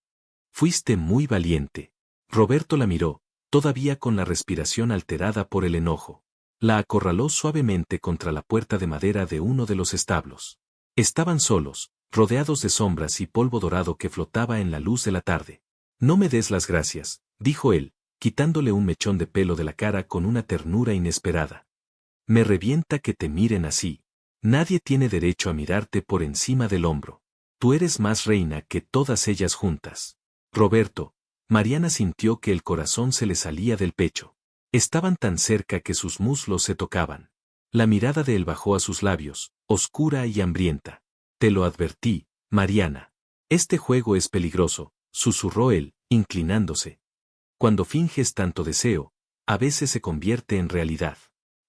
Fuiste muy valiente. Roberto la miró, todavía con la respiración alterada por el enojo. La acorraló suavemente contra la puerta de madera de uno de los establos. Estaban solos, rodeados de sombras y polvo dorado que flotaba en la luz de la tarde. No me des las gracias, dijo él, quitándole un mechón de pelo de la cara con una ternura inesperada. Me revienta que te miren así. Nadie tiene derecho a mirarte por encima del hombro. Tú eres más reina que todas ellas juntas. Roberto, Mariana sintió que el corazón se le salía del pecho. Estaban tan cerca que sus muslos se tocaban. La mirada de él bajó a sus labios, oscura y hambrienta. Te lo advertí, Mariana. Este juego es peligroso, susurró él, inclinándose. Cuando finges tanto deseo, a veces se convierte en realidad.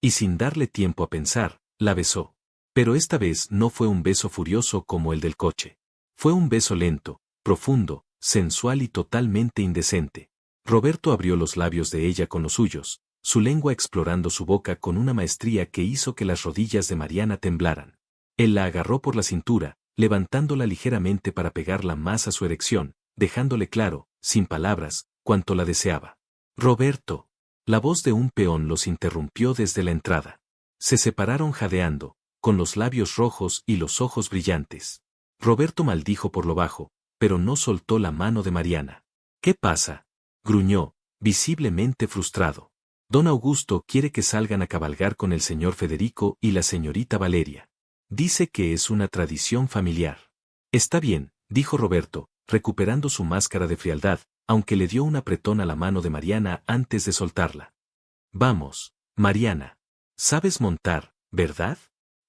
Y sin darle tiempo a pensar, la besó. Pero esta vez no fue un beso furioso como el del coche. Fue un beso lento, profundo, sensual y totalmente indecente. Roberto abrió los labios de ella con los suyos, su lengua explorando su boca con una maestría que hizo que las rodillas de Mariana temblaran. Él la agarró por la cintura, levantándola ligeramente para pegarla más a su erección, dejándole claro, sin palabras, cuánto la deseaba. Roberto. La voz de un peón los interrumpió desde la entrada. Se separaron jadeando, con los labios rojos y los ojos brillantes. Roberto maldijo por lo bajo, pero no soltó la mano de Mariana. ¿Qué pasa? Gruñó, visiblemente frustrado. Don Augusto quiere que salgan a cabalgar con el señor Federico y la señorita Valeria. Dice que es una tradición familiar. Está bien, dijo Roberto, recuperando su máscara de frialdad, aunque le dio un apretón a la mano de Mariana antes de soltarla. Vamos, Mariana. Sabes montar, ¿verdad?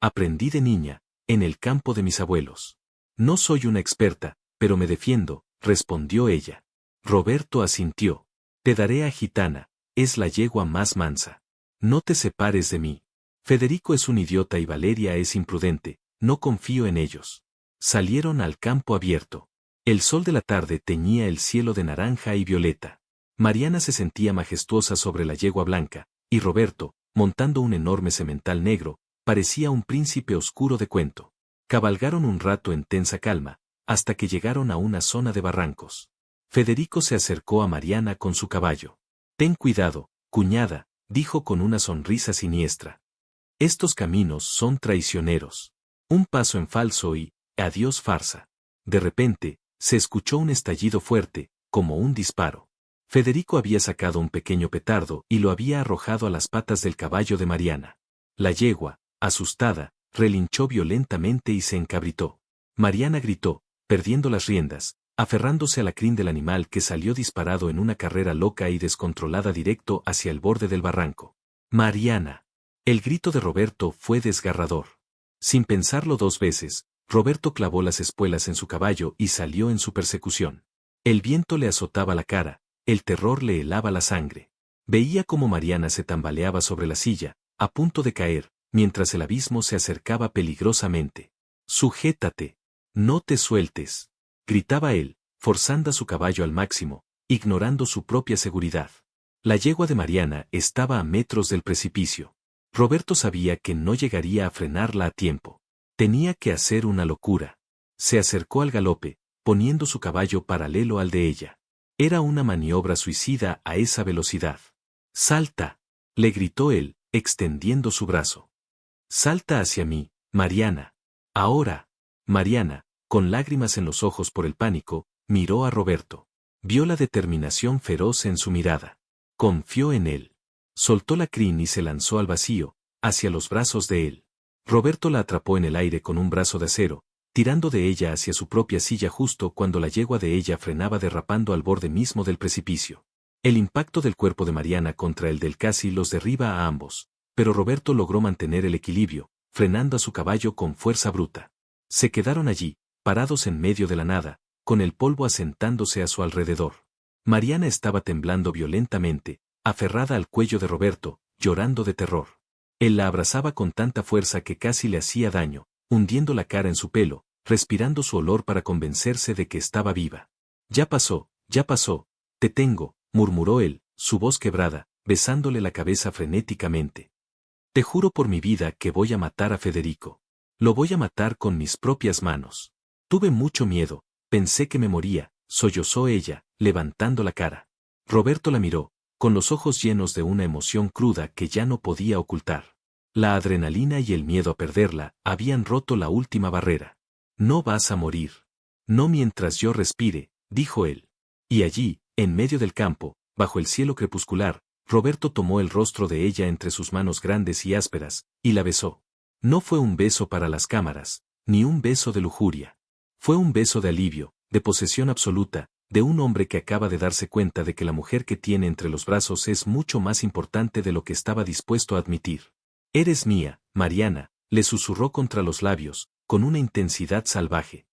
Aprendí de niña, en el campo de mis abuelos. No soy una experta, pero me defiendo, respondió ella. Roberto asintió. Te daré a Gitana, es la yegua más mansa. No te separes de mí. Federico es un idiota y Valeria es imprudente, no confío en ellos. Salieron al campo abierto. El sol de la tarde teñía el cielo de naranja y violeta. Mariana se sentía majestuosa sobre la yegua blanca, y Roberto, montando un enorme semental negro, parecía un príncipe oscuro de cuento. Cabalgaron un rato en tensa calma, hasta que llegaron a una zona de barrancos. Federico se acercó a Mariana con su caballo. Ten cuidado, cuñada, dijo con una sonrisa siniestra. Estos caminos son traicioneros. Un paso en falso y, adiós farsa. De repente, se escuchó un estallido fuerte, como un disparo. Federico había sacado un pequeño petardo y lo había arrojado a las patas del caballo de Mariana. La yegua, asustada, relinchó violentamente y se encabritó. Mariana gritó, perdiendo las riendas, aferrándose a la crin del animal que salió disparado en una carrera loca y descontrolada directo hacia el borde del barranco. ¡Mariana! El grito de Roberto fue desgarrador. Sin pensarlo dos veces, Roberto clavó las espuelas en su caballo y salió en su persecución. El viento le azotaba la cara, el terror le helaba la sangre. Veía cómo Mariana se tambaleaba sobre la silla, a punto de caer, mientras el abismo se acercaba peligrosamente. ¡Sujétate! ¡No te sueltes!, gritaba él, forzando a su caballo al máximo, ignorando su propia seguridad. La yegua de Mariana estaba a metros del precipicio. Roberto sabía que no llegaría a frenarla a tiempo. Tenía que hacer una locura. Se acercó al galope, poniendo su caballo paralelo al de ella. Era una maniobra suicida a esa velocidad. ¡Salta!, le gritó él, extendiendo su brazo. ¡Salta hacia mí, Mariana! ¡Ahora! Mariana, con lágrimas en los ojos por el pánico, miró a Roberto. Vio la determinación feroz en su mirada. Confió en él. Soltó la crin y se lanzó al vacío, hacia los brazos de él. Roberto la atrapó en el aire con un brazo de acero, tirando de ella hacia su propia silla justo cuando la yegua de ella frenaba derrapando al borde mismo del precipicio. El impacto del cuerpo de Mariana contra el del casi los derriba a ambos, pero Roberto logró mantener el equilibrio, frenando a su caballo con fuerza bruta. Se quedaron allí, parados en medio de la nada, con el polvo asentándose a su alrededor. Mariana estaba temblando violentamente, aferrada al cuello de Roberto, llorando de terror. Él la abrazaba con tanta fuerza que casi le hacía daño, hundiendo la cara en su pelo, respirando su olor para convencerse de que estaba viva. Ya pasó, te tengo, murmuró él, su voz quebrada, besándole la cabeza frenéticamente. Te juro por mi vida que voy a matar a Federico. Lo voy a matar con mis propias manos. Tuve mucho miedo, pensé que me moría, sollozó ella, levantando la cara. Roberto la miró, con los ojos llenos de una emoción cruda que ya no podía ocultar. La adrenalina y el miedo a perderla habían roto la última barrera. No vas a morir. No mientras yo respire, dijo él. Y allí, en medio del campo, bajo el cielo crepuscular, Roberto tomó el rostro de ella entre sus manos grandes y ásperas, y la besó. No fue un beso para las cámaras, ni un beso de lujuria. Fue un beso de alivio, de posesión absoluta, de un hombre que acaba de darse cuenta de que la mujer que tiene entre los brazos es mucho más importante de lo que estaba dispuesto a admitir. Eres mía, Mariana, le susurró contra los labios, con una intensidad salvaje.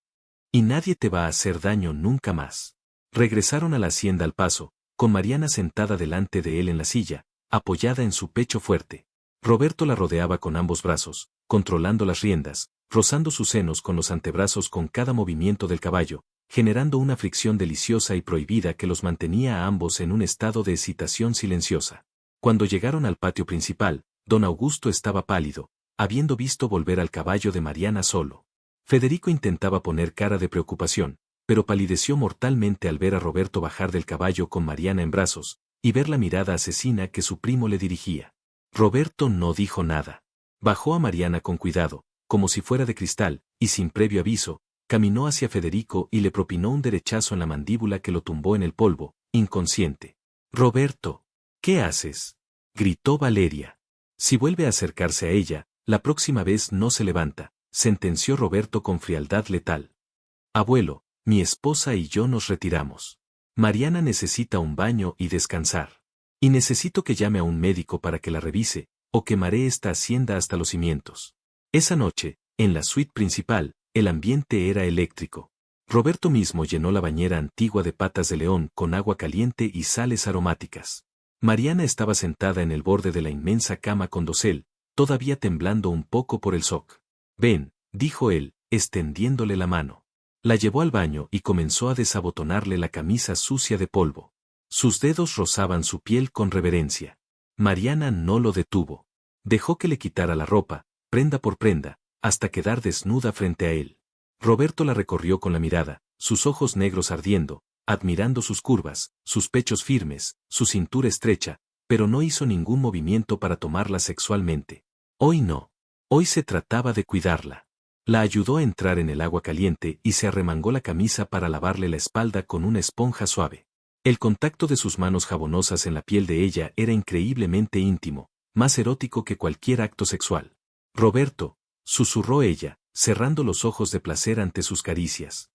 Y nadie te va a hacer daño nunca más. Regresaron a la hacienda al paso, con Mariana sentada delante de él en la silla, apoyada en su pecho fuerte. Roberto la rodeaba con ambos brazos, controlando las riendas, rozando sus senos con los antebrazos con cada movimiento del caballo, generando una fricción deliciosa y prohibida que los mantenía a ambos en un estado de excitación silenciosa. Cuando llegaron al patio principal, don Augusto estaba pálido, habiendo visto volver al caballo de Mariana solo. Federico intentaba poner cara de preocupación, pero palideció mortalmente al ver a Roberto bajar del caballo con Mariana en brazos, y ver la mirada asesina que su primo le dirigía. Roberto no dijo nada. Bajó a Mariana con cuidado, como si fuera de cristal, y sin previo aviso, caminó hacia Federico y le propinó un derechazo en la mandíbula que lo tumbó en el polvo, inconsciente. «Roberto, ¿qué haces?», gritó Valeria. Si vuelve a acercarse a ella, la próxima vez no se levanta, sentenció Roberto con frialdad letal. Abuelo, mi esposa y yo nos retiramos. Mariana necesita un baño y descansar. Y necesito que llame a un médico para que la revise, o quemaré esta hacienda hasta los cimientos. Esa noche, en la suite principal, el ambiente era eléctrico. Roberto mismo llenó la bañera antigua de patas de león con agua caliente y sales aromáticas. Mariana estaba sentada en el borde de la inmensa cama con dosel, todavía temblando un poco por el shock. Ven, dijo él, extendiéndole la mano. La llevó al baño y comenzó a desabotonarle la camisa sucia de polvo. Sus dedos rozaban su piel con reverencia. Mariana no lo detuvo. Dejó que le quitara la ropa, prenda por prenda, hasta quedar desnuda frente a él. Roberto la recorrió con la mirada, sus ojos negros ardiendo, admirando sus curvas, sus pechos firmes, su cintura estrecha, pero no hizo ningún movimiento para tomarla sexualmente. Hoy no. Hoy se trataba de cuidarla. La ayudó a entrar en el agua caliente y se arremangó la camisa para lavarle la espalda con una esponja suave. El contacto de sus manos jabonosas en la piel de ella era increíblemente íntimo, más erótico que cualquier acto sexual. Roberto, susurró ella, cerrando los ojos de placer ante sus caricias.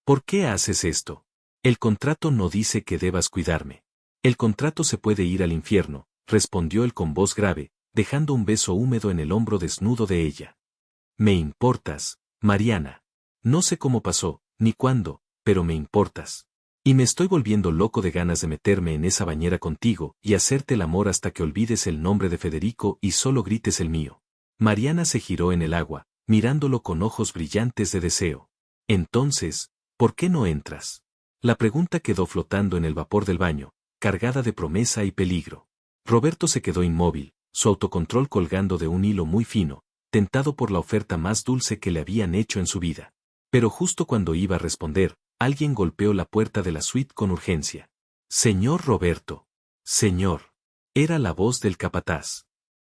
¿Por qué haces esto? El contrato no dice que debas cuidarme. El contrato se puede ir al infierno, respondió él con voz grave, dejando un beso húmedo en el hombro desnudo de ella. Me importas, Mariana. No sé cómo pasó, ni cuándo, pero me importas. Y me estoy volviendo loco de ganas de meterme en esa bañera contigo y hacerte el amor hasta que olvides el nombre de Federico y solo grites el mío. Mariana se giró en el agua, mirándolo con ojos brillantes de deseo. Entonces, ¿por qué no entras? La pregunta quedó flotando en el vapor del baño, cargada de promesa y peligro. Roberto se quedó inmóvil, su autocontrol colgando de un hilo muy fino, tentado por la oferta más dulce que le habían hecho en su vida. Pero justo cuando iba a responder, alguien golpeó la puerta de la suite con urgencia. Señor Roberto. Señor. Era la voz del capataz.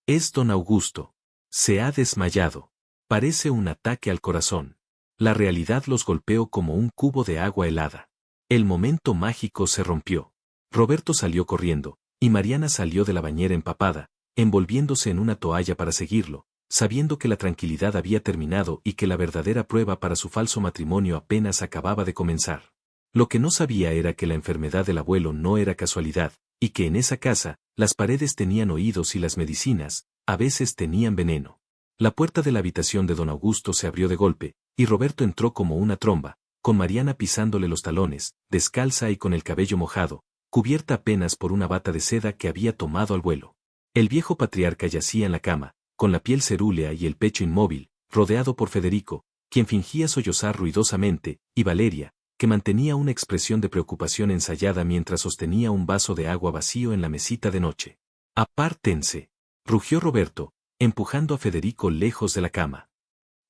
Es don Augusto. Se ha desmayado. Parece un ataque al corazón. La realidad los golpeó como un cubo de agua helada. El momento mágico se rompió. Roberto salió corriendo, y Mariana salió de la bañera empapada, envolviéndose en una toalla para seguirlo, sabiendo que la tranquilidad había terminado y que la verdadera prueba para su falso matrimonio apenas acababa de comenzar. Lo que no sabía era que la enfermedad del abuelo no era casualidad, y que en esa casa, las paredes tenían oídos y las medicinas, a veces tenían veneno. La puerta de la habitación de don Augusto se abrió de golpe, y Roberto entró como una tromba, con Mariana pisándole los talones, descalza y con el cabello mojado, cubierta apenas por una bata de seda que había tomado al vuelo. El viejo patriarca yacía en la cama, con la piel cerúlea y el pecho inmóvil, rodeado por Federico, quien fingía sollozar ruidosamente, y Valeria, que mantenía una expresión de preocupación ensayada mientras sostenía un vaso de agua vacío en la mesita de noche. «Apártense», rugió Roberto, empujando a Federico lejos de la cama.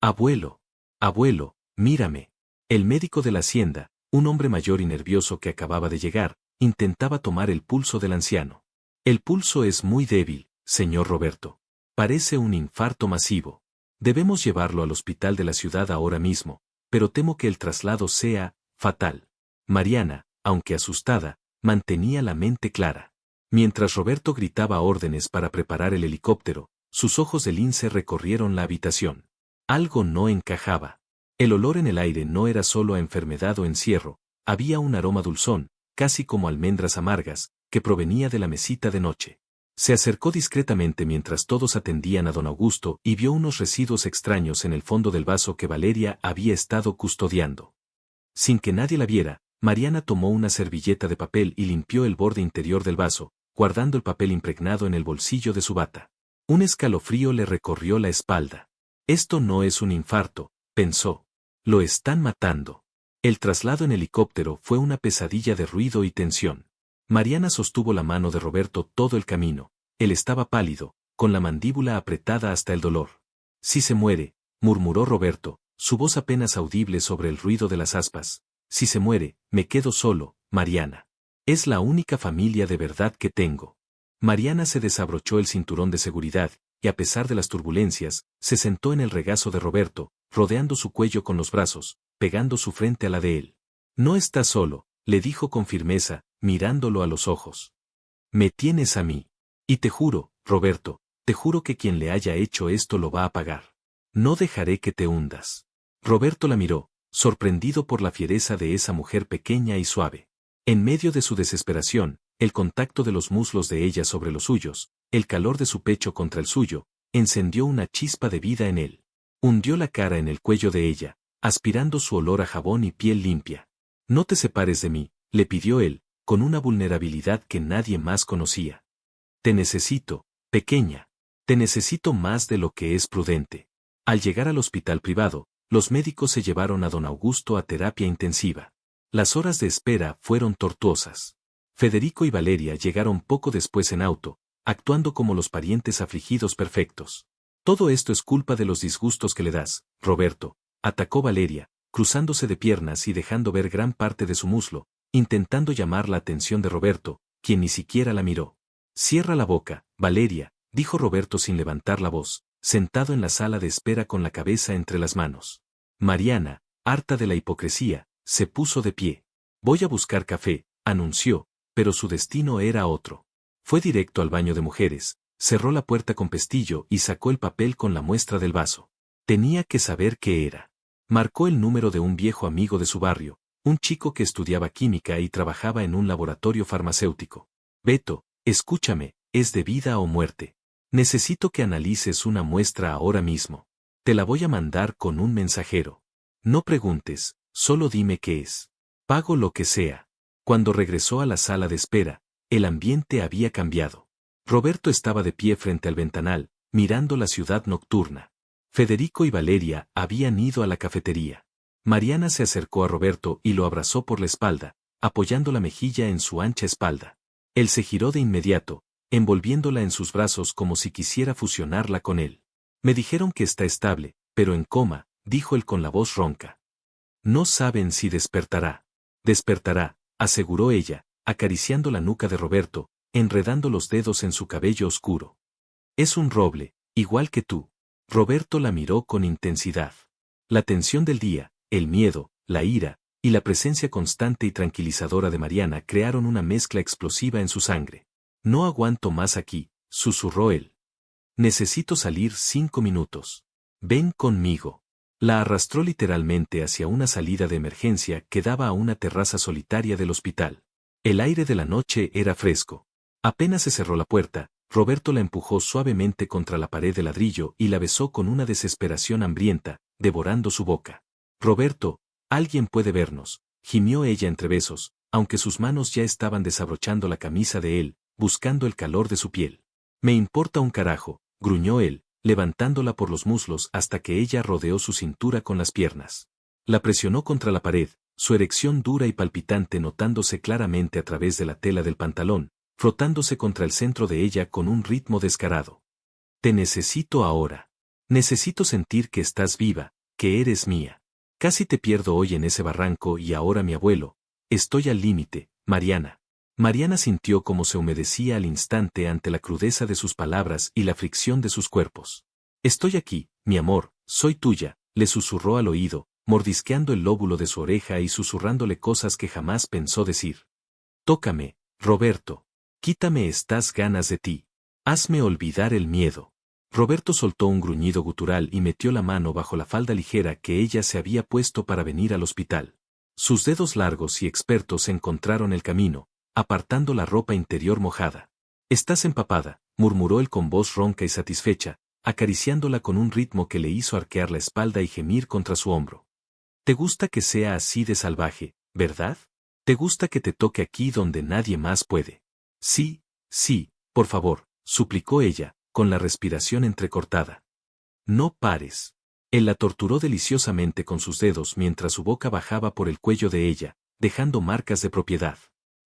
«Abuelo, abuelo, mírame». El médico de la hacienda, un hombre mayor y nervioso que acababa de llegar, intentaba tomar el pulso del anciano. «El pulso es muy débil, señor Roberto. Parece un infarto masivo. Debemos llevarlo al hospital de la ciudad ahora mismo, pero temo que el traslado sea fatal». Mariana, aunque asustada, mantenía la mente clara. Mientras Roberto gritaba órdenes para preparar el helicóptero, sus ojos de lince recorrieron la habitación. Algo no encajaba. El olor en el aire no era solo a enfermedad o encierro, había un aroma dulzón, casi como almendras amargas, que provenía de la mesita de noche. Se acercó discretamente mientras todos atendían a don Augusto y vio unos residuos extraños en el fondo del vaso que Valeria había estado custodiando. Sin que nadie la viera, Mariana tomó una servilleta de papel y limpió el borde interior del vaso, guardando el papel impregnado en el bolsillo de su bata. Un escalofrío le recorrió la espalda. Esto no es un infarto, pensó. Lo están matando. El traslado en helicóptero fue una pesadilla de ruido y tensión. Mariana sostuvo la mano de Roberto todo el camino. Él estaba pálido, con la mandíbula apretada hasta el dolor. Si se muere, murmuró Roberto, su voz apenas audible sobre el ruido de las aspas. Si se muere, me quedo solo, Mariana. Es la única familia de verdad que tengo. Mariana se desabrochó el cinturón de seguridad, y a pesar de las turbulencias, se sentó en el regazo de Roberto, rodeando su cuello con los brazos, pegando su frente a la de él. No estás solo, le dijo con firmeza, mirándolo a los ojos. Me tienes a mí. Y te juro, Roberto, te juro que quien le haya hecho esto lo va a pagar. No dejaré que te hundas. Roberto la miró, sorprendido por la fiereza de esa mujer pequeña y suave. En medio de su desesperación, el contacto de los muslos de ella sobre los suyos, el calor de su pecho contra el suyo, encendió una chispa de vida en él. Hundió la cara en el cuello de ella, aspirando su olor a jabón y piel limpia. No te separes de mí, le pidió él, con una vulnerabilidad que nadie más conocía. Te necesito, pequeña. Te necesito más de lo que es prudente. Al llegar al hospital privado, los médicos se llevaron a don Augusto a terapia intensiva. Las horas de espera fueron tortuosas. Federico y Valeria llegaron poco después en auto, actuando como los parientes afligidos perfectos. Todo esto es culpa de los disgustos que le das, Roberto, atacó Valeria, cruzándose de piernas y dejando ver gran parte de su muslo, intentando llamar la atención de Roberto, quien ni siquiera la miró. Cierra la boca, Valeria, dijo Roberto sin levantar la voz, sentado en la sala de espera con la cabeza entre las manos. Mariana, harta de la hipocresía, se puso de pie. Voy a buscar café, anunció, pero su destino era otro. Fue directo al baño de mujeres, cerró la puerta con pestillo y sacó el papel con la muestra del vaso. Tenía que saber qué era. Marcó el número de un viejo amigo de su barrio, un chico que estudiaba química y trabajaba en un laboratorio farmacéutico. Beto, escúchame, es de vida o muerte. Necesito que analices una muestra ahora mismo. Te la voy a mandar con un mensajero. No preguntes, solo dime qué es. Pago lo que sea. Cuando regresó a la sala de espera, el ambiente había cambiado. Roberto estaba de pie frente al ventanal, mirando la ciudad nocturna. Federico y Valeria habían ido a la cafetería. Mariana se acercó a Roberto y lo abrazó por la espalda, apoyando la mejilla en su ancha espalda. Él se giró de inmediato, envolviéndola en sus brazos como si quisiera fusionarla con él. Me dijeron que está estable, pero en coma, dijo él con la voz ronca. No saben si despertará. Despertará, aseguró ella, acariciando la nuca de Roberto, enredando los dedos en su cabello oscuro. Es un roble, igual que tú. Roberto la miró con intensidad. La tensión del día, el miedo, la ira, y la presencia constante y tranquilizadora de Mariana crearon una mezcla explosiva en su sangre. No aguanto más aquí, susurró él. Necesito salir 5 minutos. Ven conmigo. La arrastró literalmente hacia una salida de emergencia que daba a una terraza solitaria del hospital. El aire de la noche era fresco. Apenas se cerró la puerta, Roberto la empujó suavemente contra la pared de ladrillo y la besó con una desesperación hambrienta, devorando su boca. Roberto, alguien puede vernos, gimió ella entre besos, aunque sus manos ya estaban desabrochando la camisa de él, buscando el calor de su piel. Me importa un carajo, gruñó él, levantándola por los muslos hasta que ella rodeó su cintura con las piernas. La presionó contra la pared, su erección dura y palpitante notándose claramente a través de la tela del pantalón, frotándose contra el centro de ella con un ritmo descarado. Te necesito ahora. Necesito sentir que estás viva, que eres mía. Casi te pierdo hoy en ese barranco y ahora mi abuelo. Estoy al límite, Mariana. Mariana sintió cómo se humedecía al instante ante la crudeza de sus palabras y la fricción de sus cuerpos. Estoy aquí, mi amor, soy tuya, le susurró al oído, mordisqueando el lóbulo de su oreja y susurrándole cosas que jamás pensó decir. Tócame, Roberto. Quítame estas ganas de ti. Hazme olvidar el miedo. Roberto soltó un gruñido gutural y metió la mano bajo la falda ligera que ella se había puesto para venir al hospital. Sus dedos largos y expertos encontraron el camino, apartando la ropa interior mojada. Estás empapada, murmuró él con voz ronca y satisfecha, acariciándola con un ritmo que le hizo arquear la espalda y gemir contra su hombro. ¿Te gusta que sea así de salvaje, verdad? ¿Te gusta que te toque aquí donde nadie más puede? Sí, sí, por favor, suplicó ella, con la respiración entrecortada. No pares. Él la torturó deliciosamente con sus dedos mientras su boca bajaba por el cuello de ella, dejando marcas de propiedad.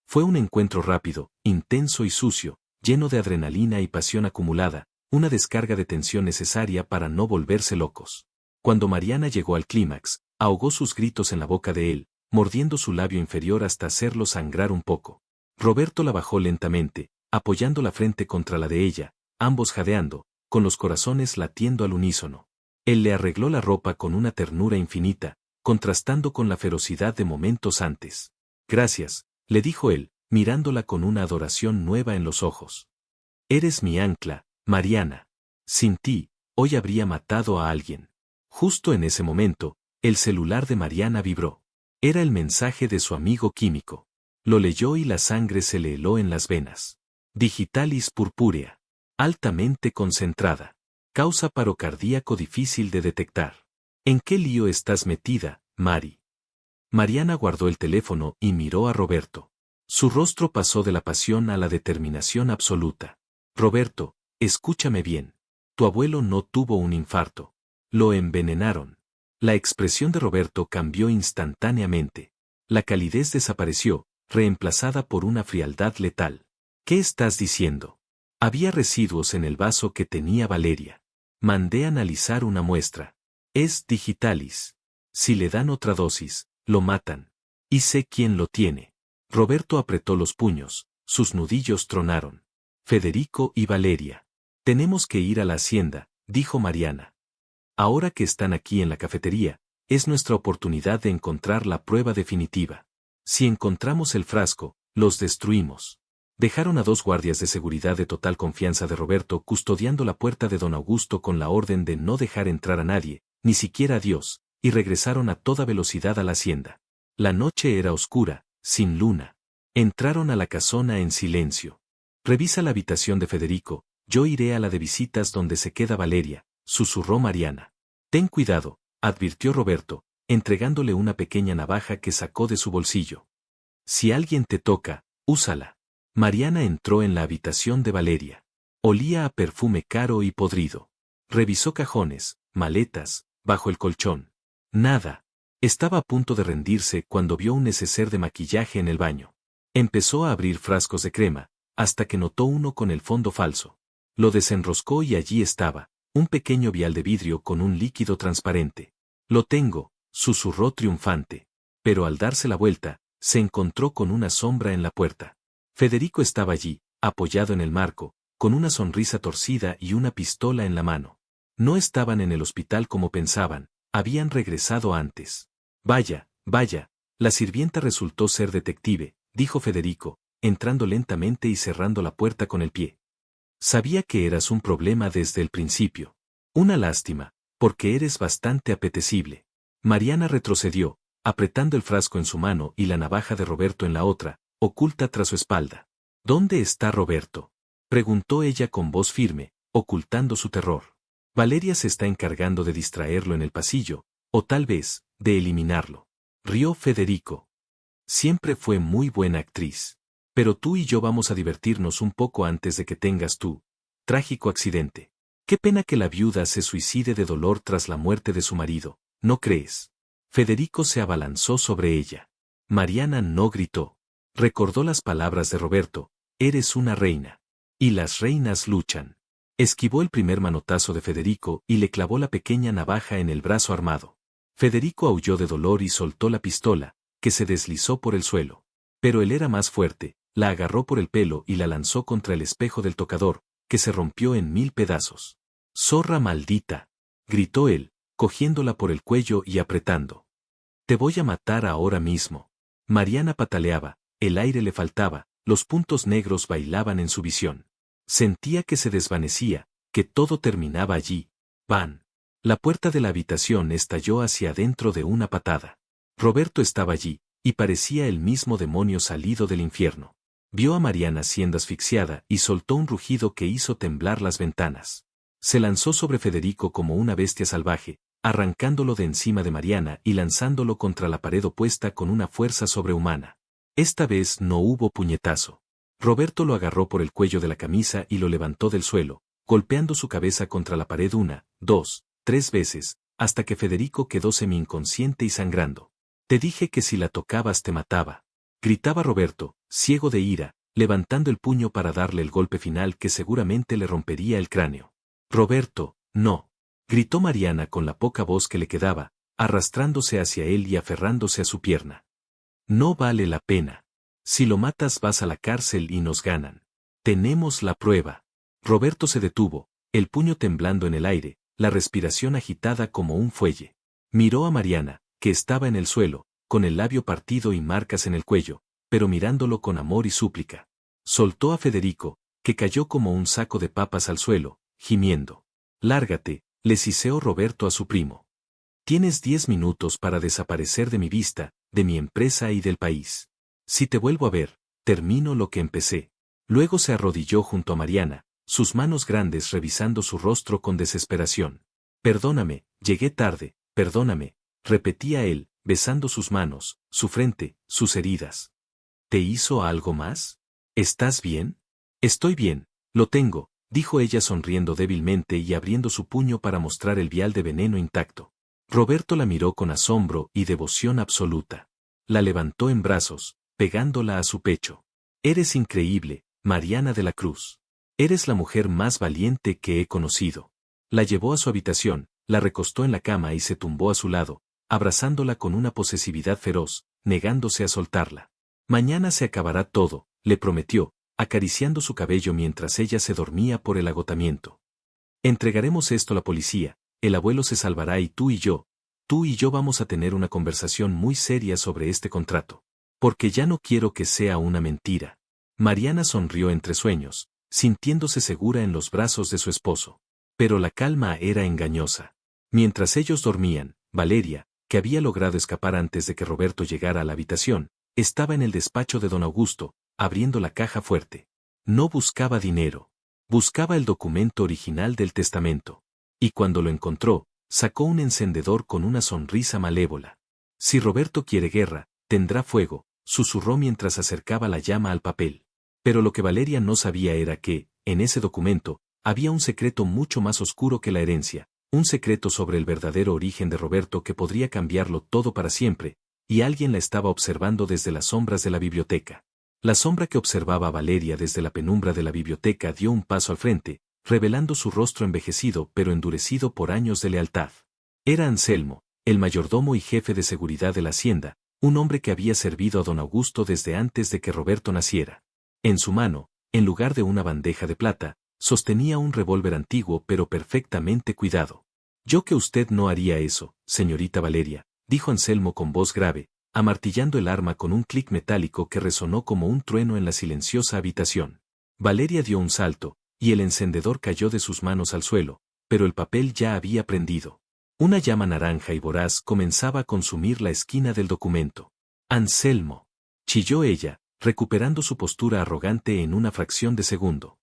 Fue un encuentro rápido, intenso y sucio, lleno de adrenalina y pasión acumulada, una descarga de tensión necesaria para no volverse locos. Cuando Mariana llegó al clímax, ahogó sus gritos en la boca de él, mordiendo su labio inferior hasta hacerlo sangrar un poco. Roberto la bajó lentamente, apoyando la frente contra la de ella, ambos jadeando, con los corazones latiendo al unísono. Él le arregló la ropa con una ternura infinita, contrastando con la ferocidad de momentos antes. Gracias, le dijo él, mirándola con una adoración nueva en los ojos. Eres mi ancla, Mariana. Sin ti, hoy habría matado a alguien. Justo en ese momento, el celular de Mariana vibró. Era el mensaje de su amigo químico. Lo leyó y la sangre se le heló en las venas. Digitalis purpúrea. Altamente concentrada. Causa paro cardíaco difícil de detectar. ¿En qué lío estás metida, Mari? Mariana guardó el teléfono y miró a Roberto. Su rostro pasó de la pasión a la determinación absoluta. Roberto, escúchame bien. Tu abuelo no tuvo un infarto. Lo envenenaron. La expresión de Roberto cambió instantáneamente. La calidez desapareció, reemplazada por una frialdad letal. ¿Qué estás diciendo? Había residuos en el vaso que tenía Valeria. Mandé analizar una muestra. Es digitalis. Si le dan otra dosis, lo matan. Y sé quién lo tiene. Roberto apretó los puños, sus nudillos tronaron. Federico y Valeria. Tenemos que ir a la hacienda, dijo Mariana. Ahora que están aquí en la cafetería, es nuestra oportunidad de encontrar la prueba definitiva. Si encontramos el frasco, los destruimos. Dejaron a 2 guardias de seguridad de total confianza de Roberto custodiando la puerta de don Augusto con la orden de no dejar entrar a nadie, ni siquiera a Dios, y regresaron a toda velocidad a la hacienda. La noche era oscura, sin luna. Entraron a la casona en silencio. Revisa la habitación de Federico, yo iré a la de visitas donde se queda Valeria, susurró Mariana. Ten cuidado, advirtió Roberto, entregándole una pequeña navaja que sacó de su bolsillo. Si alguien te toca, úsala. Mariana entró en la habitación de Valeria. Olía a perfume caro y podrido. Revisó cajones, maletas, bajo el colchón. Nada. Estaba a punto de rendirse cuando vio un neceser de maquillaje en el baño. Empezó a abrir frascos de crema, hasta que notó uno con el fondo falso. Lo desenroscó y allí estaba, un pequeño vial de vidrio con un líquido transparente. Lo tengo, susurró triunfante. Pero al darse la vuelta, se encontró con una sombra en la puerta. Federico estaba allí, apoyado en el marco, con una sonrisa torcida y una pistola en la mano. No estaban en el hospital como pensaban, habían regresado antes. Vaya, vaya, la sirvienta resultó ser detective, dijo Federico, entrando lentamente y cerrando la puerta con el pie. Sabía que eras un problema desde el principio. Una lástima, porque eres bastante apetecible. Mariana retrocedió, apretando el frasco en su mano y la navaja de Roberto en la otra, oculta tras su espalda. ¿Dónde está Roberto?, preguntó ella con voz firme, ocultando su terror. Valeria se está encargando de distraerlo en el pasillo, o tal vez, de eliminarlo. Rió Federico. Siempre fue muy buena actriz. Pero tú y yo vamos a divertirnos un poco antes de que tengas tu trágico accidente. Qué pena que la viuda se suicide de dolor tras la muerte de su marido, ¿no crees? Federico se abalanzó sobre ella. Mariana no gritó. Recordó las palabras de Roberto, eres una reina. Y las reinas luchan. Esquivó el primer manotazo de Federico y le clavó la pequeña navaja en el brazo armado. Federico aulló de dolor y soltó la pistola, que se deslizó por el suelo. Pero él era más fuerte, la agarró por el pelo y la lanzó contra el espejo del tocador, que se rompió en 1000 pedazos. ¡Zorra maldita!, gritó él, cogiéndola por el cuello y apretando. Te voy a matar ahora mismo. Mariana pataleaba, el aire le faltaba, los puntos negros bailaban en su visión. Sentía que se desvanecía, que todo terminaba allí. ¡Pan! La puerta de la habitación estalló hacia adentro de una patada. Roberto estaba allí, y parecía el mismo demonio salido del infierno. Vio a Mariana siendo asfixiada y soltó un rugido que hizo temblar las ventanas. Se lanzó sobre Federico como una bestia salvaje, arrancándolo de encima de Mariana y lanzándolo contra la pared opuesta con una fuerza sobrehumana. Esta vez no hubo puñetazo. Roberto lo agarró por el cuello de la camisa y lo levantó del suelo, golpeando su cabeza contra la pared 1, 2, 3 veces, hasta que Federico quedó semi-inconsciente y sangrando. Te dije que si la tocabas te mataba. Gritaba Roberto, ciego de ira, levantando el puño para darle el golpe final que seguramente le rompería el cráneo. Roberto, no. Gritó Mariana con la poca voz que le quedaba, arrastrándose hacia él y aferrándose a su pierna. No vale la pena. Si lo matas vas a la cárcel y nos ganan. Tenemos la prueba. Roberto se detuvo, el puño temblando en el aire, la respiración agitada como un fuelle. Miró a Mariana, que estaba en el suelo, con el labio partido y marcas en el cuello, pero mirándolo con amor y súplica. Soltó a Federico, que cayó como un saco de papas al suelo, gimiendo. Lárgate, le siseó Roberto a su primo. Tienes 10 minutos para desaparecer de mi vista, de mi empresa y del país. Si te vuelvo a ver, termino lo que empecé. Luego se arrodilló junto a Mariana, sus manos grandes revisando su rostro con desesperación. Perdóname, llegué tarde, perdóname, repetía él, besando sus manos, su frente, sus heridas. ¿Te hizo algo más? ¿Estás bien? Estoy bien, lo tengo, dijo ella sonriendo débilmente y abriendo su puño para mostrar el vial de veneno intacto. Roberto la miró con asombro y devoción absoluta. La levantó en brazos, pegándola a su pecho. Eres increíble, Mariana de la Cruz. Eres la mujer más valiente que he conocido. La llevó a su habitación, la recostó en la cama y se tumbó a su lado, abrazándola con una posesividad feroz, negándose a soltarla. Mañana se acabará todo, le prometió, acariciando su cabello mientras ella se dormía por el agotamiento. Entregaremos esto a la policía, el abuelo se salvará y tú y yo vamos a tener una conversación muy seria sobre este contrato. Porque ya no quiero que sea una mentira. Mariana sonrió entre sueños, sintiéndose segura en los brazos de su esposo. Pero la calma era engañosa. Mientras ellos dormían, Valeria, que había logrado escapar antes de que Roberto llegara a la habitación, estaba en el despacho de don Augusto, abriendo la caja fuerte. No buscaba dinero. Buscaba el documento original del testamento. Y cuando lo encontró, sacó un encendedor con una sonrisa malévola. Si Roberto quiere guerra, tendrá fuego, susurró mientras acercaba la llama al papel. Pero lo que Valeria no sabía era que, en ese documento, había un secreto mucho más oscuro que la herencia, un secreto sobre el verdadero origen de Roberto que podría cambiarlo todo para siempre, y alguien la estaba observando desde las sombras de la biblioteca. La sombra que observaba a Valeria desde la penumbra de la biblioteca dio un paso al frente, revelando su rostro envejecido pero endurecido por años de lealtad. Era Anselmo, el mayordomo y jefe de seguridad de la hacienda, un hombre que había servido a don Augusto desde antes de que Roberto naciera. En su mano, en lugar de una bandeja de plata, sostenía un revólver antiguo pero perfectamente cuidado. Yo que usted no haría eso, señorita Valeria, dijo Anselmo con voz grave, amartillando el arma con un clic metálico que resonó como un trueno en la silenciosa habitación. Valeria dio un salto, y el encendedor cayó de sus manos al suelo, pero el papel ya había prendido. Una llama naranja y voraz comenzaba a consumir la esquina del documento. Anselmo, chilló ella, recuperando su postura arrogante en una fracción de segundo.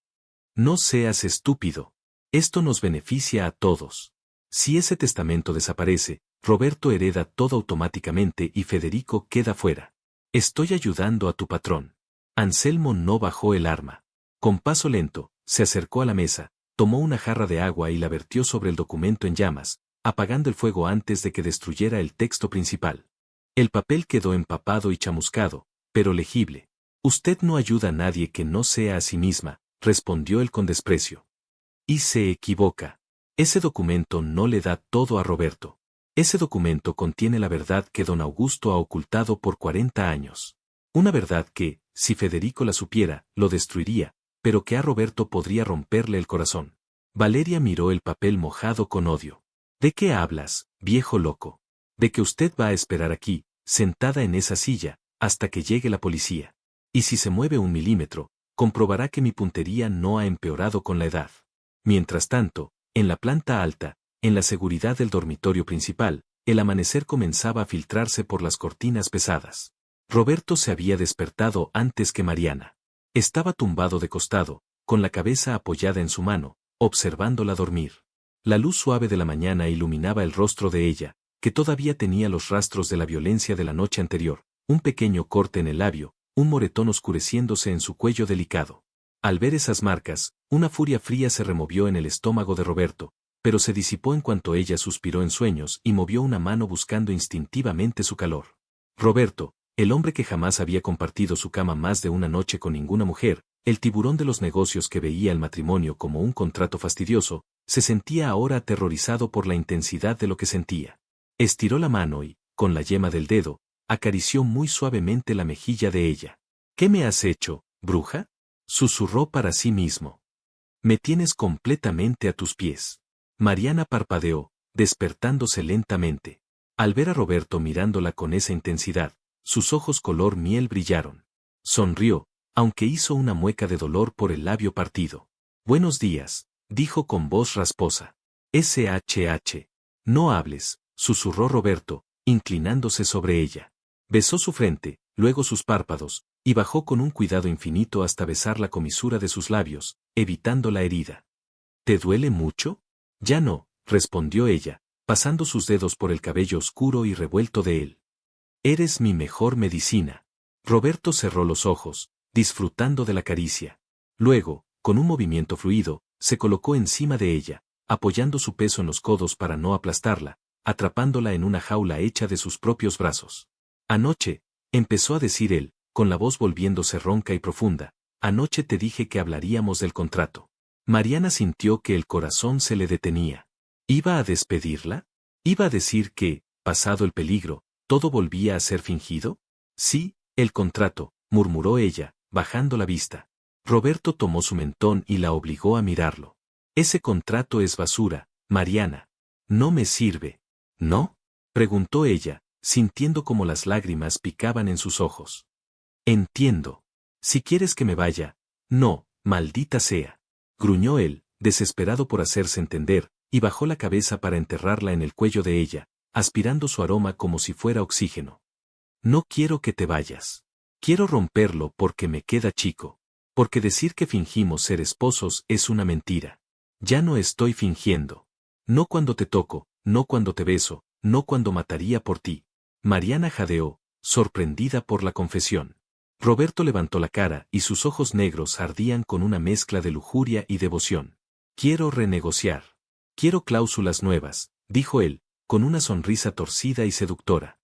No seas estúpido. Esto nos beneficia a todos. Si ese testamento desaparece, Roberto hereda todo automáticamente y Federico queda fuera. Estoy ayudando a tu patrón. Anselmo no bajó el arma. Con paso lento, se acercó a la mesa, tomó una jarra de agua y la vertió sobre el documento en llamas, apagando el fuego antes de que destruyera el texto principal. El papel quedó empapado y chamuscado, pero legible. Usted no ayuda a nadie que no sea a sí misma, respondió él con desprecio. Y se equivoca. Ese documento no le da todo a Roberto. Ese documento contiene la verdad que don Augusto ha ocultado por 40 años. Una verdad que, si Federico la supiera, lo destruiría, pero que a Roberto podría romperle el corazón. Valeria miró el papel mojado con odio. ¿De qué hablas, viejo loco? De que usted va a esperar aquí, sentada en esa silla, hasta que llegue la policía. Y si se mueve 1 milímetro, comprobará que mi puntería no ha empeorado con la edad. Mientras tanto, en la planta alta, en la seguridad del dormitorio principal, el amanecer comenzaba a filtrarse por las cortinas pesadas. Roberto se había despertado antes que Mariana. Estaba tumbado de costado, con la cabeza apoyada en su mano, observándola dormir. La luz suave de la mañana iluminaba el rostro de ella, que todavía tenía los rastros de la violencia de la noche anterior, un pequeño corte en el labio, un moretón oscureciéndose en su cuello delicado. Al ver esas marcas, una furia fría se removió en el estómago de Roberto, pero se disipó en cuanto ella suspiró en sueños y movió una mano buscando instintivamente su calor. Roberto, el hombre que jamás había compartido su cama más de una noche con ninguna mujer, el tiburón de los negocios que veía el matrimonio como un contrato fastidioso, se sentía ahora aterrorizado por la intensidad de lo que sentía. Estiró la mano y, con la yema del dedo, acarició muy suavemente la mejilla de ella. ¿Qué me has hecho, bruja? Susurró para sí mismo. Me tienes completamente a tus pies. Mariana parpadeó, despertándose lentamente. Al ver a Roberto mirándola con esa intensidad, sus ojos color miel brillaron. Sonrió, aunque hizo una mueca de dolor por el labio partido. Buenos días, dijo con voz rasposa. SHH. No hables, susurró Roberto, inclinándose sobre ella. Besó su frente, luego sus párpados, y bajó con un cuidado infinito hasta besar la comisura de sus labios, evitando la herida. ¿Te duele mucho? Ya no, respondió ella, pasando sus dedos por el cabello oscuro y revuelto de él. Eres mi mejor medicina. Roberto cerró los ojos, disfrutando de la caricia. Luego, con un movimiento fluido, se colocó encima de ella, apoyando su peso en los codos para no aplastarla, atrapándola en una jaula hecha de sus propios brazos. Anoche, empezó a decir él, con la voz volviéndose ronca y profunda, anoche te dije que hablaríamos del contrato. Mariana sintió que el corazón se le detenía. ¿Iba a despedirla? ¿Iba a decir que, pasado el peligro, todo volvía a ser fingido? Sí, el contrato, murmuró ella, bajando la vista. Roberto tomó su mentón y la obligó a mirarlo. Ese contrato es basura, Mariana. No me sirve. ¿No? Preguntó ella, sintiendo como las lágrimas picaban en sus ojos. Entiendo. Si quieres que me vaya. No, maldita sea. Gruñó él, desesperado por hacerse entender, y bajó la cabeza para enterrarla en el cuello de ella, aspirando su aroma como si fuera oxígeno. No quiero que te vayas. Quiero romperlo porque me queda chico. Porque decir que fingimos ser esposos es una mentira. Ya no estoy fingiendo. No cuando te toco, no cuando te beso, no cuando mataría por ti. Mariana jadeó, sorprendida por la confesión. Roberto levantó la cara y sus ojos negros ardían con una mezcla de lujuria y devoción. Quiero renegociar. Quiero cláusulas nuevas, dijo él, con una sonrisa torcida y seductora.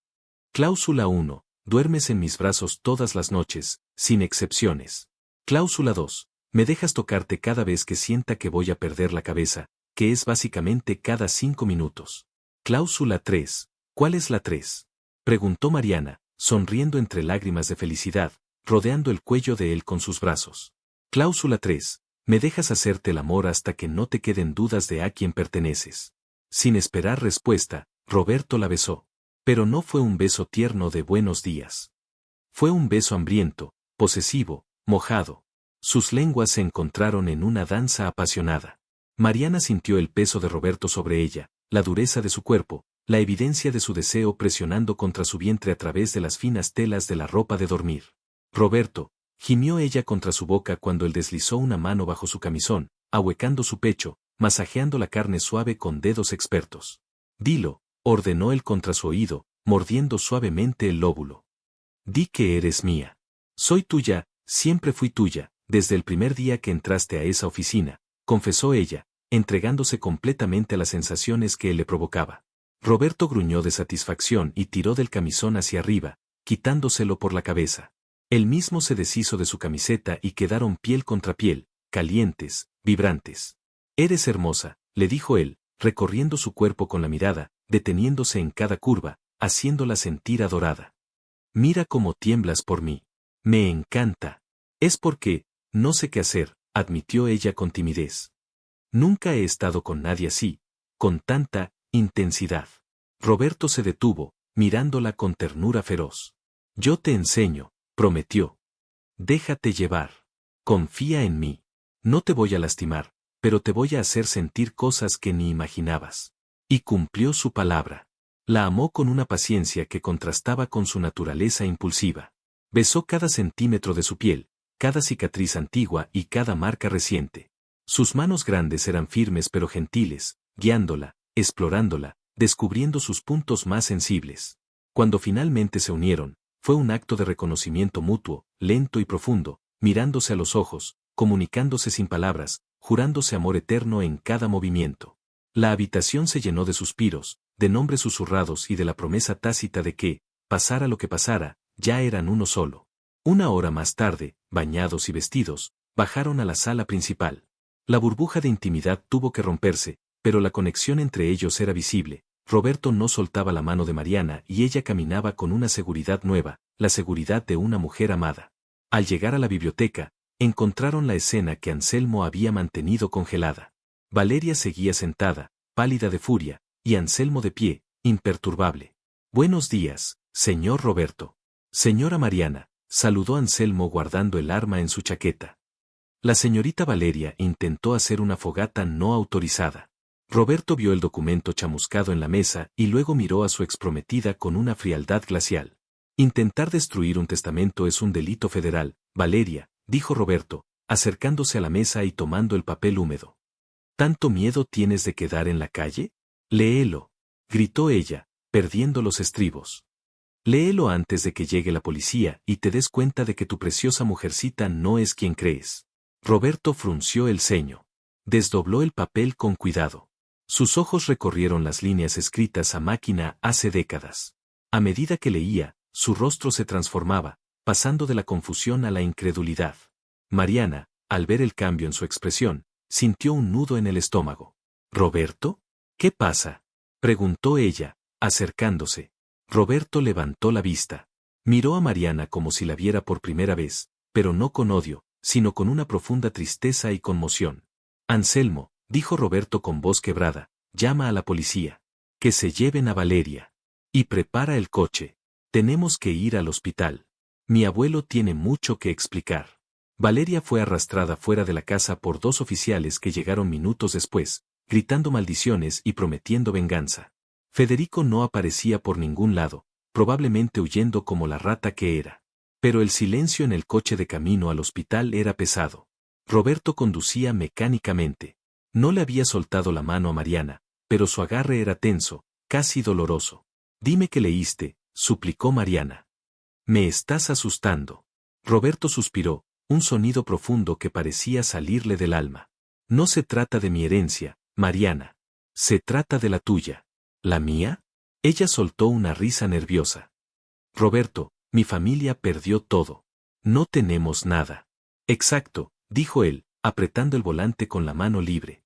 Cláusula 1. Duermes en mis brazos todas las noches, sin excepciones. Cláusula 2. Me dejas tocarte cada vez que sienta que voy a perder la cabeza, que es básicamente cada 5 minutos. Cláusula 3. ¿Cuál es la 3? Preguntó Mariana, sonriendo entre lágrimas de felicidad, rodeando el cuello de él con sus brazos. Cláusula 3. Me dejas hacerte el amor hasta que no te queden dudas de a quién perteneces. Sin esperar respuesta, Roberto la besó. Pero no fue un beso tierno de buenos días. Fue un beso hambriento, posesivo, mojado. Sus lenguas se encontraron en una danza apasionada. Mariana sintió el peso de Roberto sobre ella, la dureza de su cuerpo, la evidencia de su deseo presionando contra su vientre a través de las finas telas de la ropa de dormir. Roberto, gimió ella contra su boca cuando él deslizó una mano bajo su camisón, ahuecando su pecho, masajeando la carne suave con dedos expertos. Dilo, ordenó él contra su oído, mordiendo suavemente el lóbulo. Di que eres mía. Soy tuya, siempre fui tuya, desde el primer día que entraste a esa oficina, confesó ella, entregándose completamente a las sensaciones que él le provocaba. Roberto gruñó de satisfacción y tiró del camisón hacia arriba, quitándoselo por la cabeza. Él mismo se deshizo de su camiseta y quedaron piel contra piel, calientes, vibrantes. Eres hermosa, le dijo él, recorriendo su cuerpo con la mirada, deteniéndose en cada curva, haciéndola sentir adorada. Mira cómo tiemblas por mí. Me encanta. Es porque, no sé qué hacer, admitió ella con timidez. Nunca he estado con nadie así, con tanta intensidad. Roberto se detuvo, mirándola con ternura feroz. Yo te enseño, prometió. Déjate llevar. Confía en mí. No te voy a lastimar, pero te voy a hacer sentir cosas que ni imaginabas. Y cumplió su palabra. La amó con una paciencia que contrastaba con su naturaleza impulsiva. Besó cada centímetro de su piel, cada cicatriz antigua y cada marca reciente. Sus manos grandes eran firmes pero gentiles, guiándola, explorándola, descubriendo sus puntos más sensibles. Cuando finalmente se unieron, fue un acto de reconocimiento mutuo, lento y profundo, mirándose a los ojos, comunicándose sin palabras, jurándose amor eterno en cada movimiento. La habitación se llenó de suspiros, de nombres susurrados y de la promesa tácita de que, pasara lo que pasara, ya eran uno solo. Una hora más tarde, bañados y vestidos, bajaron a la sala principal. La burbuja de intimidad tuvo que romperse, pero la conexión entre ellos era visible. Roberto no soltaba la mano de Mariana y ella caminaba con una seguridad nueva, la seguridad de una mujer amada. Al llegar a la biblioteca, encontraron la escena que Anselmo había mantenido congelada. Valeria seguía sentada, pálida de furia, y Anselmo de pie, imperturbable. Buenos días, señor Roberto. Señora Mariana, saludó Anselmo guardando el arma en su chaqueta. La señorita Valeria intentó hacer una fogata no autorizada. Roberto vio el documento chamuscado en la mesa y luego miró a su exprometida con una frialdad glacial. Intentar destruir un testamento es un delito federal, Valeria, dijo Roberto, acercándose a la mesa y tomando el papel húmedo. ¿Tanto miedo tienes de quedar en la calle? Léelo, gritó ella, perdiendo los estribos. Léelo antes de que llegue la policía y te des cuenta de que tu preciosa mujercita no es quien crees. Roberto frunció el ceño. Desdobló el papel con cuidado. Sus ojos recorrieron las líneas escritas a máquina hace décadas. A medida que leía, su rostro se transformaba, pasando de la confusión a la incredulidad. Mariana, al ver el cambio en su expresión, sintió un nudo en el estómago. ¿Roberto? ¿Qué pasa?, preguntó ella, acercándose. Roberto levantó la vista. Miró a Mariana como si la viera por primera vez, pero no con odio, sino con una profunda tristeza y conmoción. Anselmo, dijo Roberto con voz quebrada, llama a la policía. Que se lleven a Valeria. Y prepara el coche. Tenemos que ir al hospital. Mi abuelo tiene mucho que explicar. Valeria fue arrastrada fuera de la casa por dos oficiales que llegaron minutos después, gritando maldiciones y prometiendo venganza. Federico no aparecía por ningún lado, probablemente huyendo como la rata que era. Pero el silencio en el coche de camino al hospital era pesado. Roberto conducía mecánicamente. No le había soltado la mano a Mariana, pero su agarre era tenso, casi doloroso. Dime que leíste, suplicó Mariana. Me estás asustando. Roberto suspiró, un sonido profundo que parecía salirle del alma. No se trata de mi herencia, Mariana. Se trata de la tuya. ¿La mía? Ella soltó una risa nerviosa. Roberto, mi familia perdió todo. No tenemos nada. Exacto, dijo él, apretando el volante con la mano libre.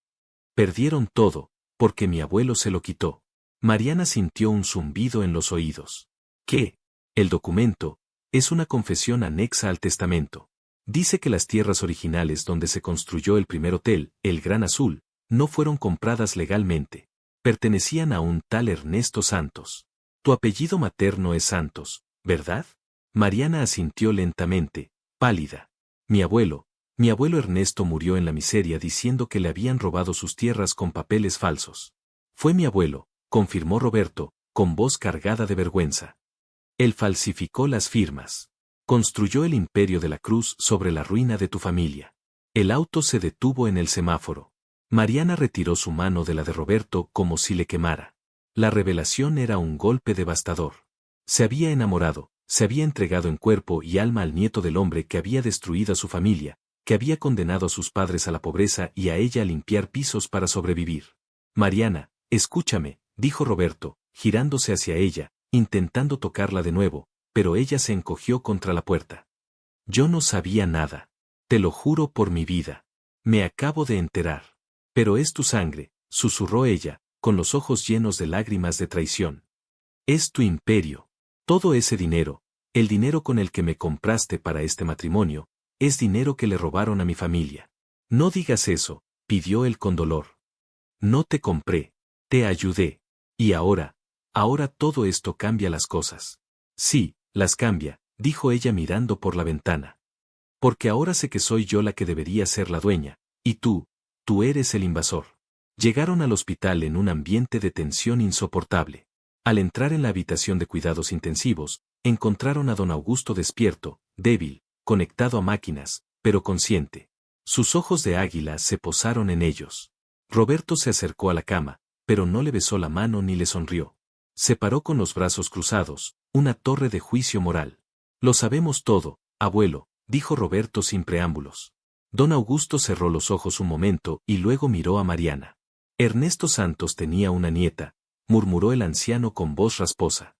Perdieron todo, porque mi abuelo se lo quitó. Mariana sintió un zumbido en los oídos. ¿Qué? El documento es una confesión anexa al testamento. Dice que las tierras originales donde se construyó el primer hotel, el Gran Azul, no fueron compradas legalmente. Pertenecían a un tal Ernesto Santos. Tu apellido materno es Santos, ¿verdad? Mariana asintió lentamente, pálida. Mi abuelo Ernesto murió en la miseria diciendo que le habían robado sus tierras con papeles falsos. Fue mi abuelo, confirmó Roberto, con voz cargada de vergüenza. Él falsificó las firmas. Construyó el imperio de la cruz sobre la ruina de tu familia. El auto se detuvo en el semáforo. Mariana retiró su mano de la de Roberto como si le quemara. La revelación era un golpe devastador. Se había enamorado, se había entregado en cuerpo y alma al nieto del hombre que había destruido a su familia, que había condenado a sus padres a la pobreza y a ella a limpiar pisos para sobrevivir. Mariana, escúchame, dijo Roberto, girándose hacia ella, intentando tocarla de nuevo, pero ella se encogió contra la puerta. Yo no sabía nada. Te lo juro por mi vida. Me acabo de enterar. Pero es tu sangre, susurró ella, con los ojos llenos de lágrimas de traición. Es tu imperio. Todo ese dinero, el dinero con el que me compraste para este matrimonio, es dinero que le robaron a mi familia. No digas eso, pidió él con dolor. No te compré, te ayudé. Y ahora todo esto cambia las cosas. Sí, las cambia, dijo ella mirando por la ventana. Porque ahora sé que soy yo la que debería ser la dueña, y tú eres el invasor. Llegaron al hospital en un ambiente de tensión insoportable. Al entrar en la habitación de cuidados intensivos, encontraron a don Augusto despierto, débil, conectado a máquinas, pero consciente. Sus ojos de águila se posaron en ellos. Roberto se acercó a la cama, pero no le besó la mano ni le sonrió. Se paró con los brazos cruzados, una torre de juicio moral. Lo sabemos todo, abuelo, dijo Roberto sin preámbulos. Don Augusto cerró los ojos un momento y luego miró a Mariana. Ernesto Santos tenía una nieta, murmuró el anciano con voz rasposa.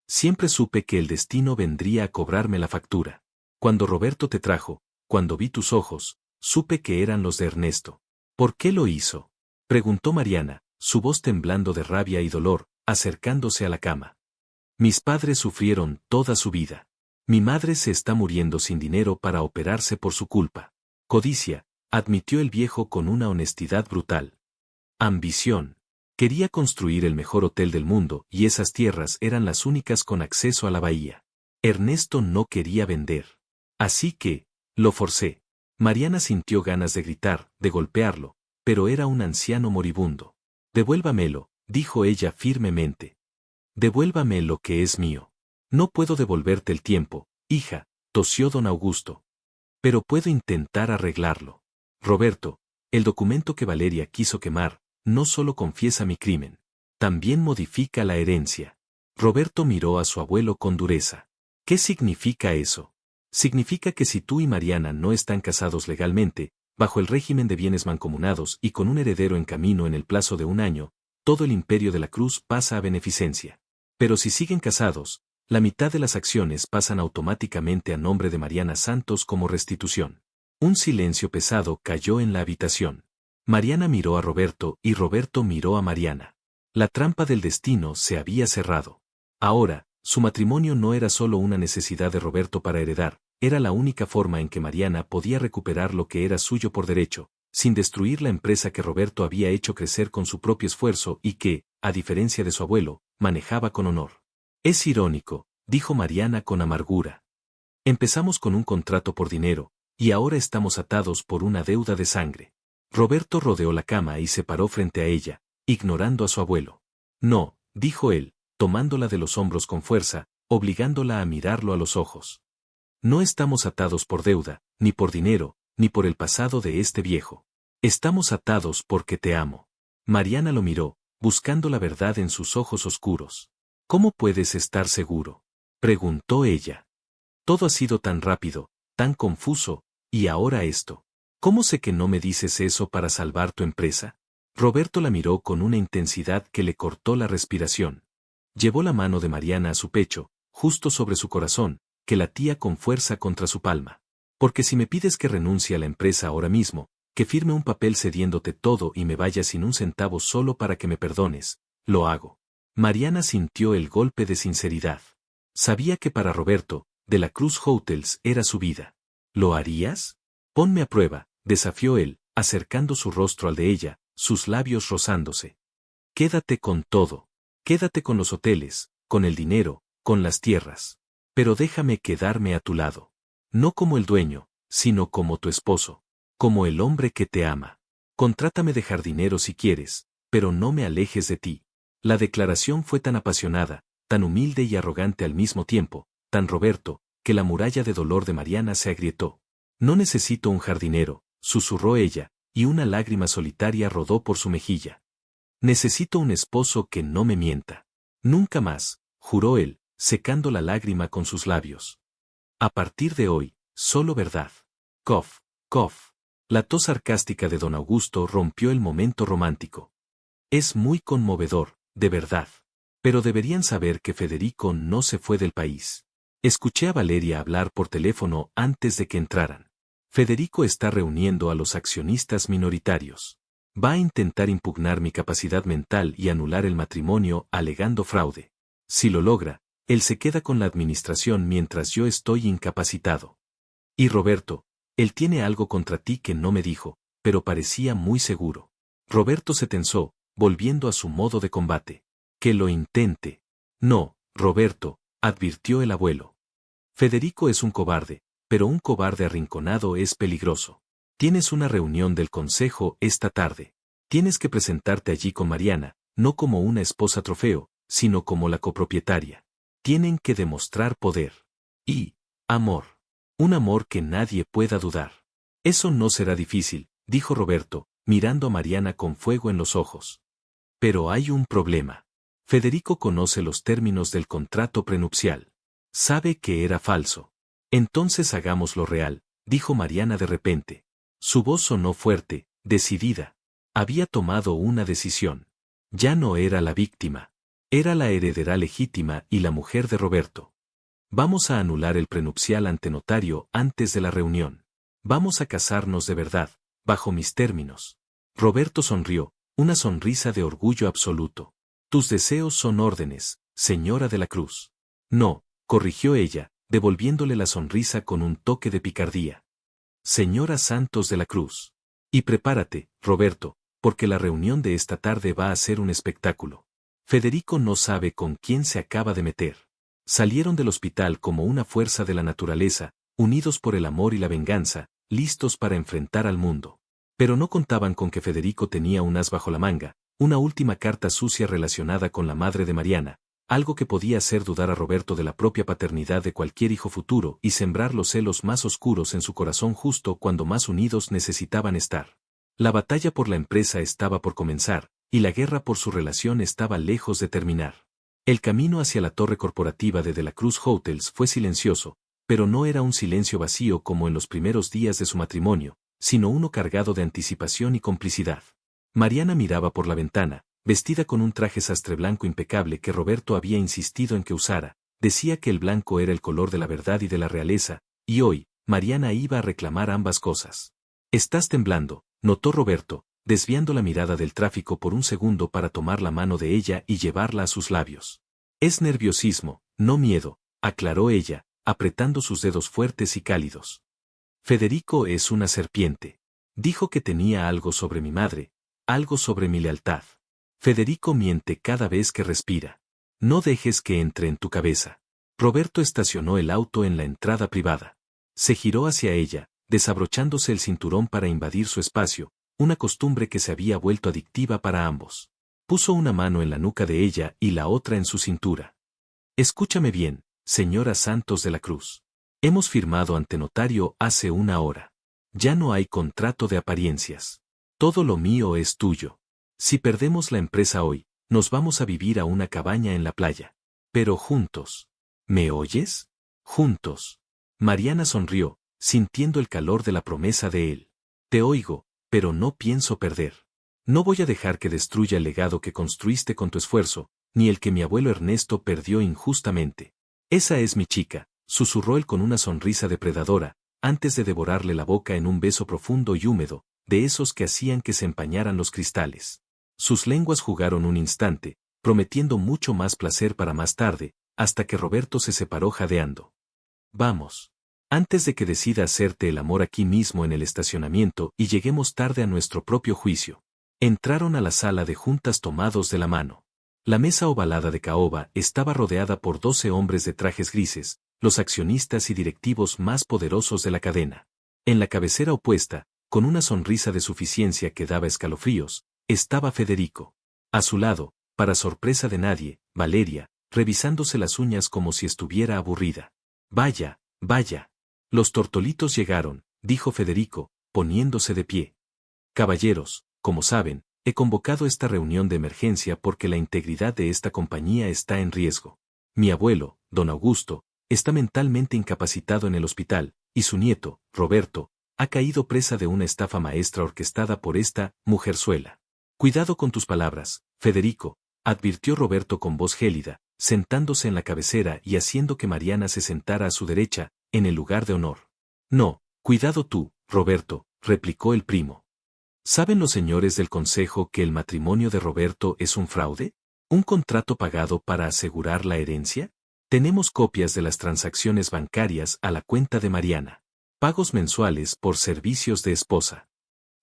Siempre supe que el destino vendría a cobrarme la factura. Cuando Roberto te trajo, cuando vi tus ojos, supe que eran los de Ernesto. ¿Por qué lo hizo?, preguntó Mariana, su voz temblando de rabia y dolor, acercándose a la cama. Mis padres sufrieron toda su vida. Mi madre se está muriendo sin dinero para operarse por su culpa. Codicia, admitió el viejo con una honestidad brutal. Ambición. Quería construir el mejor hotel del mundo y esas tierras eran las únicas con acceso a la bahía. Ernesto no quería vender. Así que, lo forcé. Mariana sintió ganas de gritar, de golpearlo, pero era un anciano moribundo. Devuélvamelo, dijo ella firmemente. Devuélvame lo que es mío. No puedo devolverte el tiempo, hija, tosió don Augusto. Pero puedo intentar arreglarlo. Roberto, el documento que Valeria quiso quemar, no solo confiesa mi crimen, también modifica la herencia. Roberto miró a su abuelo con dureza. ¿Qué significa eso? Significa que si tú y Mariana no están casados legalmente, bajo el régimen de bienes mancomunados y con un heredero en camino en el plazo de 1 año, todo el imperio de la Cruz pasa a beneficencia. Pero si siguen casados, la mitad de las acciones pasan automáticamente a nombre de Mariana Santos como restitución. Un silencio pesado cayó en la habitación. Mariana miró a Roberto y Roberto miró a Mariana. La trampa del destino se había cerrado. Ahora, su matrimonio no era solo una necesidad de Roberto para heredar, era la única forma en que Mariana podía recuperar lo que era suyo por derecho, sin destruir la empresa que Roberto había hecho crecer con su propio esfuerzo y que, a diferencia de su abuelo, manejaba con honor. Es irónico, dijo Mariana con amargura. Empezamos con un contrato por dinero, y ahora estamos atados por una deuda de sangre. Roberto rodeó la cama y se paró frente a ella, ignorando a su abuelo. No, dijo él, tomándola de los hombros con fuerza, obligándola a mirarlo a los ojos. No estamos atados por deuda, ni por dinero, ni por el pasado de este viejo. Estamos atados porque te amo. Mariana lo miró, buscando la verdad en sus ojos oscuros. ¿Cómo puedes estar seguro? Preguntó ella. Todo ha sido tan rápido, tan confuso, y ahora esto. ¿Cómo sé que no me dices eso para salvar tu empresa? Roberto la miró con una intensidad que le cortó la respiración. Llevó la mano de Mariana a su pecho, justo sobre su corazón, que latía con fuerza contra su palma. Porque si me pides que renuncie a la empresa ahora mismo, que firme un papel cediéndote todo y me vaya sin un centavo solo para que me perdones, lo hago. Mariana sintió el golpe de sinceridad. Sabía que para Roberto, de la Cruz Hotels era su vida. ¿Lo harías? Ponme a prueba, desafió él, acercando su rostro al de ella, sus labios rozándose. Quédate con todo. Quédate con los hoteles, con el dinero, con las tierras. Pero déjame quedarme a tu lado. No como el dueño, sino como tu esposo. Como el hombre que te ama. Contrátame de jardinero si quieres, pero no me alejes de ti. La declaración fue tan apasionada, tan humilde y arrogante al mismo tiempo, tan Roberto, que la muralla de dolor de Mariana se agrietó. No necesito un jardinero, susurró ella, y una lágrima solitaria rodó por su mejilla. Necesito un esposo que no me mienta. Nunca más, juró él, secando la lágrima con sus labios. A partir de hoy, solo verdad. Cof, cof. La tos sarcástica de don Augusto rompió el momento romántico. Es muy conmovedor, de verdad. Pero deberían saber que Federico no se fue del país. Escuché a Valeria hablar por teléfono antes de que entraran. Federico está reuniendo a los accionistas minoritarios. Va a intentar impugnar mi capacidad mental y anular el matrimonio alegando fraude. Si lo logra, él se queda con la administración mientras yo estoy incapacitado. Y Roberto, él tiene algo contra ti que no me dijo, pero parecía muy seguro. Roberto se tensó, volviendo a su modo de combate. Que lo intente. No, Roberto, advirtió el abuelo. Federico es un cobarde, pero un cobarde arrinconado es peligroso. Tienes una reunión del consejo esta tarde. Tienes que presentarte allí con Mariana, no como una esposa trofeo, sino como la copropietaria. Tienen que demostrar poder. Y, amor. Un amor que nadie pueda dudar. Eso no será difícil, dijo Roberto, mirando a Mariana con fuego en los ojos. Pero hay un problema. Federico conoce los términos del contrato prenupcial. Sabe que era falso. Entonces hagámoslo real, dijo Mariana de repente. Su voz sonó fuerte, decidida. Había tomado una decisión. Ya no era la víctima. Era la heredera legítima y la mujer de Roberto. Vamos a anular el prenupcial ante notario antes de la reunión. Vamos a casarnos de verdad, bajo mis términos. Roberto sonrió, una sonrisa de orgullo absoluto. Tus deseos son órdenes, señora de la Cruz. No, corrigió ella, devolviéndole la sonrisa con un toque de picardía. Señora Santos de la Cruz. Y prepárate, Roberto, porque la reunión de esta tarde va a ser un espectáculo. Federico no sabe con quién se acaba de meter. Salieron del hospital como una fuerza de la naturaleza, unidos por el amor y la venganza, listos para enfrentar al mundo. Pero no contaban con que Federico tenía un as bajo la manga, una última carta sucia relacionada con la madre de Mariana, algo que podía hacer dudar a Roberto de la propia paternidad de cualquier hijo futuro y sembrar los celos más oscuros en su corazón justo cuando más unidos necesitaban estar. La batalla por la empresa estaba por comenzar, y la guerra por su relación estaba lejos de terminar. El camino hacia la torre corporativa de la Cruz Hotels fue silencioso, pero no era un silencio vacío como en los primeros días de su matrimonio, sino uno cargado de anticipación y complicidad. Mariana miraba por la ventana, vestida con un traje sastre blanco impecable que Roberto había insistido en que usara, decía que el blanco era el color de la verdad y de la realeza, y hoy, Mariana iba a reclamar ambas cosas. «Estás temblando», notó Roberto, desviando la mirada del tráfico por un segundo para tomar la mano de ella y llevarla a sus labios. «Es nerviosismo, no miedo», aclaró ella, apretando sus dedos fuertes y cálidos. «Federico es una serpiente. Dijo que tenía algo sobre mi madre, algo sobre mi lealtad. Federico miente cada vez que respira. No dejes que entre en tu cabeza». Roberto estacionó el auto en la entrada privada. Se giró hacia ella, desabrochándose el cinturón para invadir su espacio, una costumbre que se había vuelto adictiva para ambos. Puso una mano en la nuca de ella y la otra en su cintura. «Escúchame bien, señora Santos de la Cruz. Hemos firmado ante notario hace una hora. Ya no hay contrato de apariencias. Todo lo mío es tuyo. Si perdemos la empresa hoy, nos vamos a vivir a una cabaña en la playa. Pero juntos. ¿Me oyes? Juntos». Mariana sonrió, sintiendo el calor de la promesa de él. «Te oigo, pero no pienso perder. No voy a dejar que destruya el legado que construiste con tu esfuerzo, ni el que mi abuelo Ernesto perdió injustamente. Esa es mi chica», susurró él con una sonrisa depredadora, antes de devorarle la boca en un beso profundo y húmedo, de esos que hacían que se empañaran los cristales. Sus lenguas jugaron un instante, prometiendo mucho más placer para más tarde, hasta que Roberto se separó jadeando. «Vamos. Antes de que decida hacerte el amor aquí mismo en el estacionamiento y lleguemos tarde a nuestro propio juicio». Entraron a la sala de juntas tomados de la mano. La mesa ovalada de caoba estaba rodeada por 12 hombres de trajes grises, los accionistas y directivos más poderosos de la cadena. En la cabecera opuesta, con una sonrisa de suficiencia que daba escalofríos, estaba Federico. A su lado, para sorpresa de nadie, Valeria, revisándose las uñas como si estuviera aburrida. «Vaya, vaya. Los tortolitos llegaron», dijo Federico, poniéndose de pie. «Caballeros, como saben, he convocado esta reunión de emergencia porque la integridad de esta compañía está en riesgo. Mi abuelo, don Augusto, está mentalmente incapacitado en el hospital, y su nieto, Roberto, ha caído presa de una estafa maestra orquestada por esta mujerzuela. Cuidado con tus palabras, Federico», advirtió Roberto con voz gélida, sentándose en la cabecera y haciendo que Mariana se sentara a su derecha, en el lugar de honor. «No, cuidado tú, Roberto», replicó el primo. ¿Saben los señores del consejo que el matrimonio de Roberto es un fraude? ¿Un contrato pagado para asegurar la herencia? Tenemos copias de las transacciones bancarias a la cuenta de Mariana. Pagos mensuales por servicios de esposa».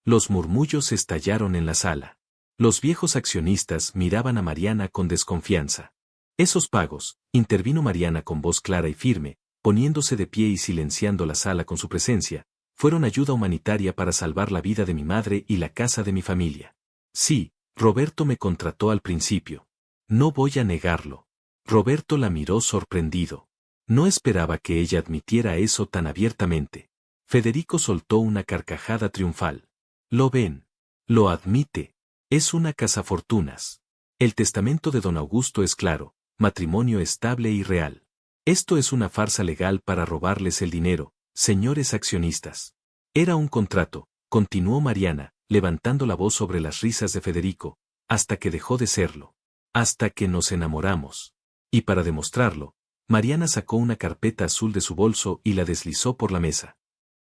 Los murmullos estallaron en la sala. Los viejos accionistas miraban a Mariana con desconfianza. «Esos pagos», intervino Mariana con voz clara y firme, poniéndose de pie y silenciando la sala con su presencia, «fueron ayuda humanitaria para salvar la vida de mi madre y la casa de mi familia. Sí, Roberto me contrató al principio. No voy a negarlo». Roberto la miró sorprendido. No esperaba que ella admitiera eso tan abiertamente. Federico soltó una carcajada triunfal. «¿Lo ven? Lo admite. Es una cazafortunas. El testamento de don Augusto es claro, matrimonio estable y real. Esto es una farsa legal para robarles el dinero, señores accionistas. Era un contrato», continuó Mariana, levantando la voz sobre las risas de Federico, «hasta que dejó de serlo. Hasta que nos enamoramos». Y para demostrarlo, Mariana sacó una carpeta azul de su bolso y la deslizó por la mesa.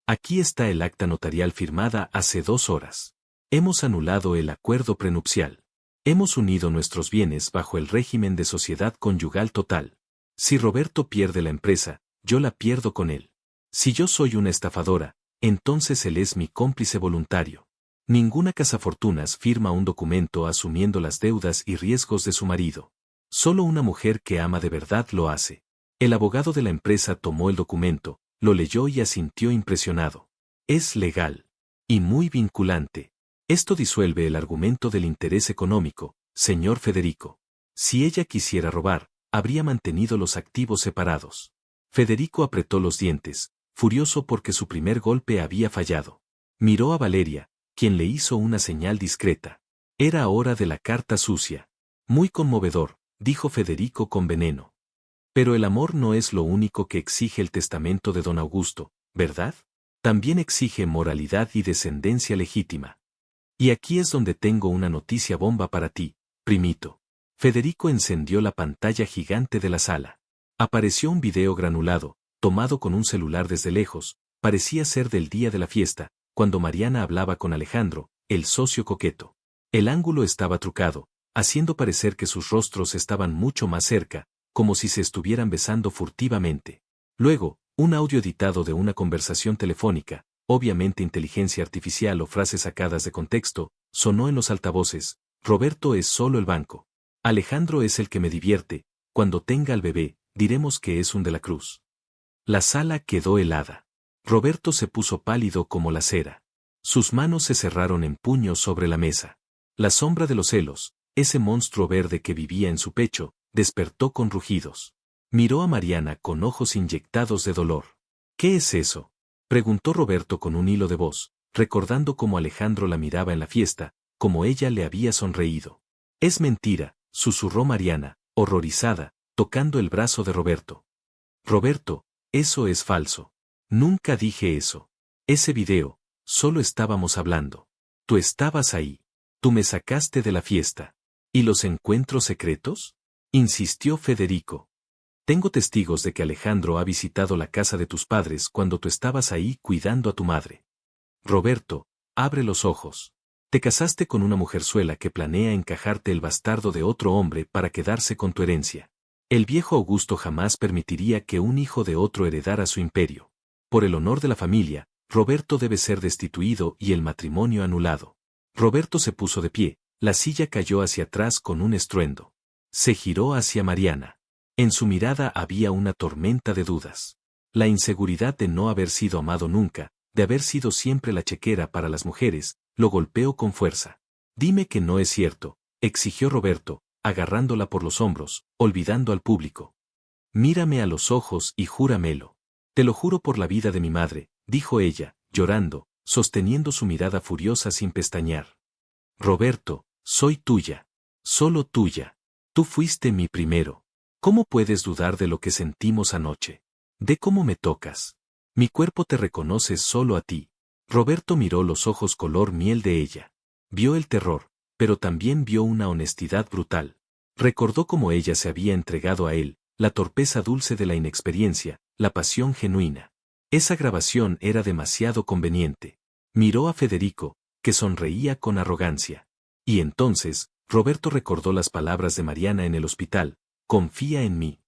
«Aquí está el acta notarial firmada hace 2 horas. Hemos anulado el acuerdo prenupcial. Hemos unido nuestros bienes bajo el régimen de sociedad conyugal total. Si Roberto pierde la empresa, yo la pierdo con él. Si yo soy una estafadora, entonces él es mi cómplice voluntario. Ninguna cazafortunas firma un documento asumiendo las deudas y riesgos de su marido. Solo una mujer que ama de verdad lo hace. El abogado de la empresa tomó el documento, lo leyó y asintió impresionado. Es legal. Y muy vinculante. Esto disuelve el argumento del interés económico, señor Federico. Si ella quisiera robar, habría mantenido los activos separados. Federico apretó los dientes, furioso porque su primer golpe había fallado. Miró a Valeria, quien le hizo una señal discreta. Era hora de la carta sucia. Muy conmovedor, dijo Federico con veneno. Pero el amor no es lo único que exige el testamento de don Augusto, ¿verdad? También exige moralidad y descendencia legítima. Y aquí es donde tengo una noticia bomba para ti, primito. Federico encendió la pantalla gigante de la sala. Apareció un video granulado, tomado con un celular desde lejos, parecía ser del día de la fiesta, cuando Mariana hablaba con Alejandro, el socio coqueto. El ángulo estaba trucado, haciendo parecer que sus rostros estaban mucho más cerca, como si se estuvieran besando furtivamente. Luego, un audio editado de una conversación telefónica, obviamente inteligencia artificial o frases sacadas de contexto, sonó en los altavoces. Roberto es solo el banco. Alejandro es el que me divierte. Cuando tenga al bebé, diremos que es un de la Cruz. La sala quedó helada. Roberto se puso pálido como la cera. Sus manos se cerraron en puños sobre la mesa. La sombra de los celos, ese monstruo verde que vivía en su pecho, despertó con rugidos. Miró a Mariana con ojos inyectados de dolor. ¿Qué es eso?, preguntó Roberto con un hilo de voz, recordando cómo Alejandro la miraba en la fiesta, como ella le había sonreído. Es mentira, susurró Mariana, horrorizada, tocando el brazo de Roberto. Roberto, eso es falso. Nunca dije eso. Ese video, solo estábamos hablando. Tú estabas ahí. Tú me sacaste de la fiesta. ¿Y los encuentros secretos?, insistió Federico. Tengo testigos de que Alejandro ha visitado la casa de tus padres cuando tú estabas ahí cuidando a tu madre. Roberto, abre los ojos. Te casaste con una mujerzuela que planea encajarte el bastardo de otro hombre para quedarse con tu herencia. El viejo Augusto jamás permitiría que un hijo de otro heredara su imperio. Por el honor de la familia, Roberto debe ser destituido y el matrimonio anulado. Roberto se puso de pie, la silla cayó hacia atrás con un estruendo. Se giró hacia Mariana. En su mirada había una tormenta de dudas. La inseguridad de no haber sido amado nunca, de haber sido siempre la chequera para las mujeres, lo golpeó con fuerza. Dime que no es cierto, exigió Roberto, agarrándola por los hombros, olvidando al público. Mírame a los ojos y júramelo. Te lo juro por la vida de mi madre, dijo ella, llorando, sosteniendo su mirada furiosa sin pestañear. Roberto, soy tuya. Solo tuya. Tú fuiste mi primero. ¿Cómo puedes dudar de lo que sentimos anoche? De cómo me tocas. Mi cuerpo te reconoce solo a ti. Roberto miró los ojos color miel de ella. Vio el terror, pero también vio una honestidad brutal. Recordó cómo ella se había entregado a él, la torpeza dulce de la inexperiencia, la pasión genuina. Esa grabación era demasiado conveniente. Miró a Federico, que sonreía con arrogancia. Y entonces, Roberto recordó las palabras de Mariana en el hospital. Confía en mí.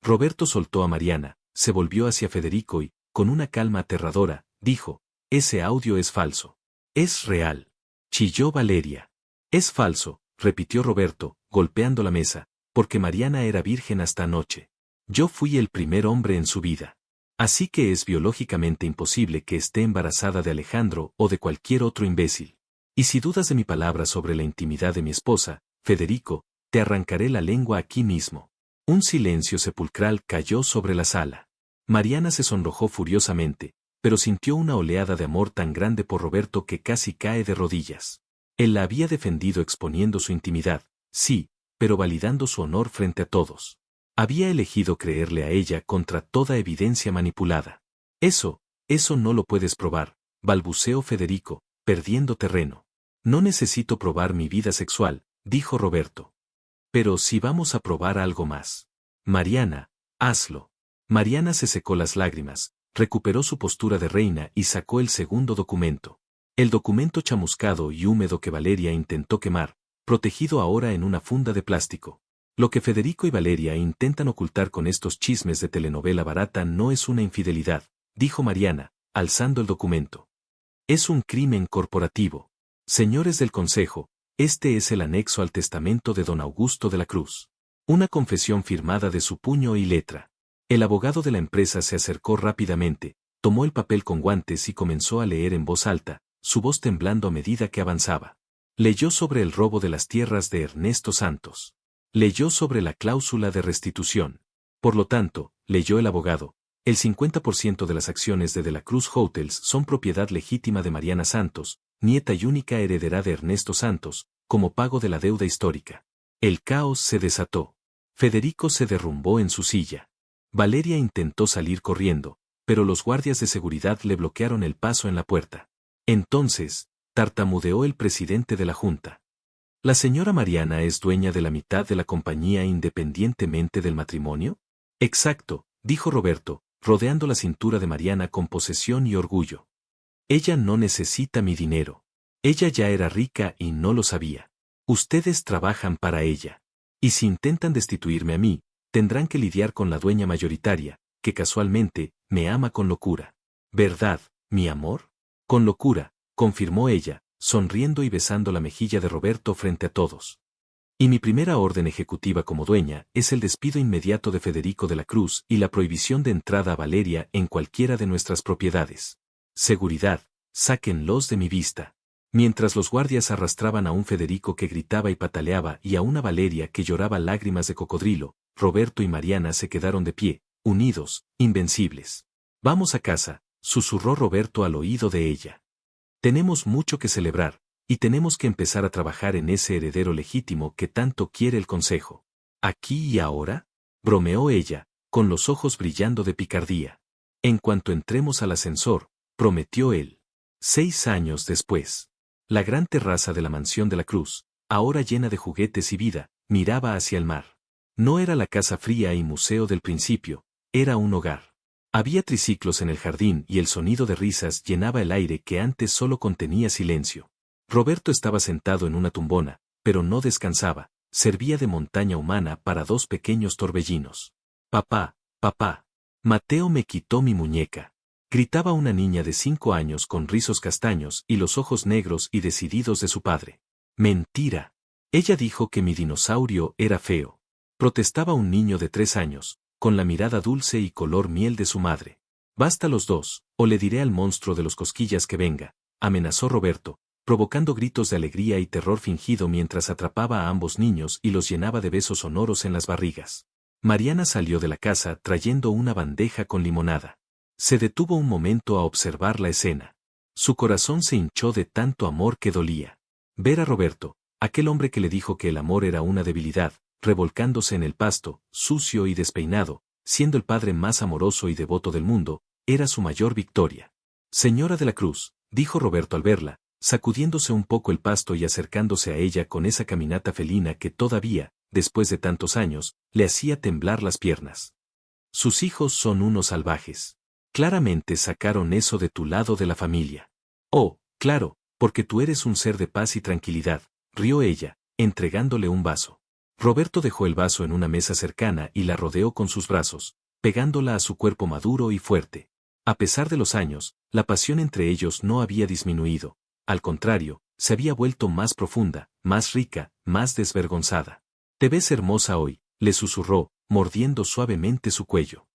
Roberto soltó a Mariana, se volvió hacia Federico y, con una calma aterradora, dijo, ese audio es falso. Es real. Chilló Valeria. Es falso, repitió Roberto, golpeando la mesa, porque Mariana era virgen hasta anoche. Yo fui el primer hombre en su vida. Así que es biológicamente imposible que esté embarazada de Alejandro o de cualquier otro imbécil. Y si dudas de mi palabra sobre la intimidad de mi esposa, Federico, te arrancaré la lengua aquí mismo. Un silencio sepulcral cayó sobre la sala. Mariana se sonrojó furiosamente, pero sintió una oleada de amor tan grande por Roberto que casi cae de rodillas. Él la había defendido exponiendo su intimidad, sí, pero validando su honor frente a todos. Había elegido creerle a ella contra toda evidencia manipulada. Eso no lo puedes probar, balbuceó Federico, perdiendo terreno. No necesito probar mi vida sexual, dijo Roberto. Pero si vamos a probar algo más. Mariana, hazlo. Mariana se secó las lágrimas, recuperó su postura de reina y sacó el segundo documento. El documento chamuscado y húmedo que Valeria intentó quemar, protegido ahora en una funda de plástico. Lo que Federico y Valeria intentan ocultar con estos chismes de telenovela barata no es una infidelidad, dijo Mariana, alzando el documento. Es un crimen corporativo. Señores del Consejo, este es el anexo al testamento de don Augusto de la Cruz. Una confesión firmada de su puño y letra. El abogado de la empresa se acercó rápidamente, tomó el papel con guantes y comenzó a leer en voz alta, su voz temblando a medida que avanzaba. Leyó sobre el robo de las tierras de Ernesto Santos. Leyó sobre la cláusula de restitución. Por lo tanto, leyó el abogado, el 50% de las acciones de la Cruz Hotels son propiedad legítima de Mariana Santos, nieta y única heredera de Ernesto Santos, como pago de la deuda histórica. El caos se desató. Federico se derrumbó en su silla. Valeria intentó salir corriendo, pero los guardias de seguridad le bloquearon el paso en la puerta. Entonces, tartamudeó el presidente de la Junta. ¿La señora Mariana es dueña de la mitad de la compañía independientemente del matrimonio? Exacto, dijo Roberto, rodeando la cintura de Mariana con posesión y orgullo. Ella no necesita mi dinero. Ella ya era rica y no lo sabía. Ustedes trabajan para ella. Y si intentan destituirme a mí, tendrán que lidiar con la dueña mayoritaria, que casualmente, me ama con locura. ¿Verdad, mi amor? Con locura, confirmó ella, sonriendo y besando la mejilla de Roberto frente a todos. Y mi primera orden ejecutiva como dueña es el despido inmediato de Federico de la Cruz y la prohibición de entrada a Valeria en cualquiera de nuestras propiedades. Seguridad, sáquenlos de mi vista. Mientras los guardias arrastraban a un Federico que gritaba y pataleaba y a una Valeria que lloraba lágrimas de cocodrilo, Roberto y Mariana se quedaron de pie, unidos, invencibles. Vamos a casa, susurró Roberto al oído de ella. Tenemos mucho que celebrar, y tenemos que empezar a trabajar en ese heredero legítimo que tanto quiere el consejo. ¿Aquí y ahora? Bromeó ella, con los ojos brillando de picardía. En cuanto entremos al ascensor, prometió él. 6 años después. La gran terraza de la mansión de la Cruz, ahora llena de juguetes y vida, miraba hacia el mar. No era la casa fría y museo del principio, era un hogar. Había triciclos en el jardín y el sonido de risas llenaba el aire que antes solo contenía silencio. Roberto estaba sentado en una tumbona, pero no descansaba, servía de montaña humana para 2 pequeños torbellinos. Papá, papá. Mateo me quitó mi muñeca. Gritaba una niña de 5 años con rizos castaños y los ojos negros y decididos de su padre. Mentira. Ella dijo que mi dinosaurio era feo. Protestaba un niño de 3 años, con la mirada dulce y color miel de su madre. Basta los dos, o le diré al monstruo de los cosquillas que venga, amenazó Roberto, provocando gritos de alegría y terror fingido mientras atrapaba a ambos niños y los llenaba de besos sonoros en las barrigas. Mariana salió de la casa trayendo una bandeja con limonada. Se detuvo un momento a observar la escena. Su corazón se hinchó de tanto amor que dolía. Ver a Roberto, aquel hombre que le dijo que el amor era una debilidad, revolcándose en el pasto, sucio y despeinado, siendo el padre más amoroso y devoto del mundo, era su mayor victoria. Señora de la Cruz, dijo Roberto al verla, sacudiéndose un poco el pasto y acercándose a ella con esa caminata felina que todavía, después de tantos años, le hacía temblar las piernas. Sus hijos son unos salvajes. Claramente sacaron eso de tu lado de la familia. Oh, claro, porque tú eres un ser de paz y tranquilidad, rió ella, entregándole un vaso. Roberto dejó el vaso en una mesa cercana y la rodeó con sus brazos, pegándola a su cuerpo maduro y fuerte. A pesar de los años, la pasión entre ellos no había disminuido, al contrario, se había vuelto más profunda, más rica, más desvergonzada. Te ves hermosa hoy, le susurró, mordiendo suavemente su cuello.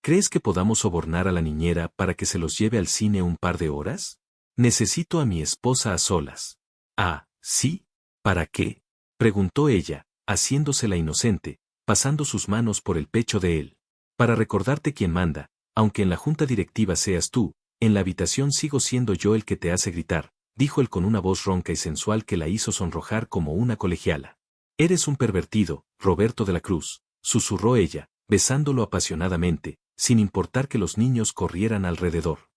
¿Crees que podamos sobornar a la niñera para que se los lleve al cine un par de horas? Necesito a mi esposa a solas. Ah, ¿sí? ¿Para qué? Preguntó ella, haciéndose la inocente, pasando sus manos por el pecho de él. Para recordarte quién manda, aunque en la junta directiva seas tú, en la habitación sigo siendo yo el que te hace gritar, dijo él con una voz ronca y sensual que la hizo sonrojar como una colegiala. Eres un pervertido, Roberto de la Cruz, susurró ella, besándolo apasionadamente, sin importar que los niños corrieran alrededor.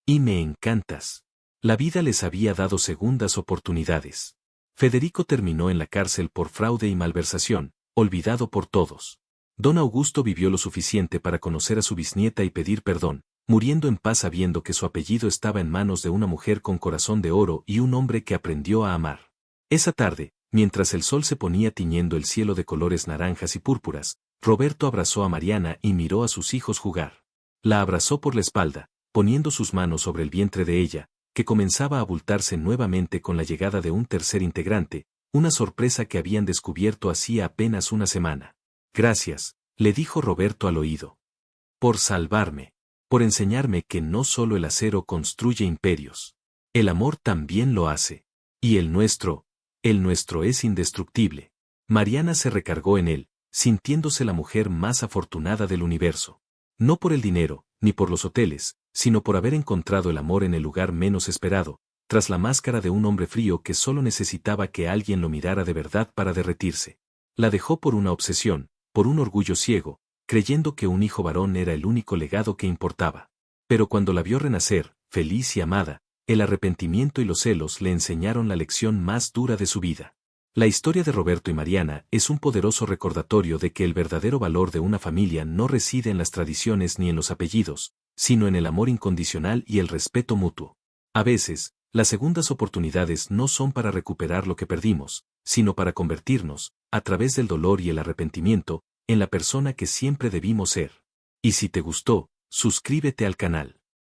Y me encantas. La vida les había dado segundas oportunidades. Federico terminó en la cárcel por fraude y malversación, olvidado por todos. Don Augusto vivió lo suficiente para conocer a su bisnieta y pedir perdón, muriendo en paz sabiendo que su apellido estaba en manos de una mujer con corazón de oro y un hombre que aprendió a amar. Esa tarde, mientras el sol se ponía tiñendo el cielo de colores naranjas y púrpuras, Roberto abrazó a Mariana y miró a sus hijos jugar. La abrazó por la espalda, poniendo sus manos sobre el vientre de ella, que comenzaba a abultarse nuevamente con la llegada de un tercer integrante, una sorpresa que habían descubierto hacía apenas una semana. Gracias, le dijo Roberto al oído. por salvarme, por enseñarme que no solo el acero construye imperios. El amor también lo hace. Y el nuestro es indestructible. Mariana se recargó en él, sintiéndose la mujer más afortunada del universo. No por el dinero, ni por los hoteles, sino por haber encontrado el amor en el lugar menos esperado, tras la máscara de un hombre frío que solo necesitaba que alguien lo mirara de verdad para derretirse. La dejó por una obsesión, por un orgullo ciego, creyendo que un hijo varón era el único legado que importaba. Pero cuando la vio renacer, feliz y amada, el arrepentimiento y los celos le enseñaron la lección más dura de su vida. La historia de Roberto y Mariana es un poderoso recordatorio de que el verdadero valor de una familia no reside en las tradiciones ni en los apellidos, sino en el amor incondicional y el respeto mutuo. A veces, las segundas oportunidades no son para recuperar lo que perdimos, sino para convertirnos, a través del dolor y el arrepentimiento, en la persona que siempre debimos ser. Y si te gustó, suscríbete al canal.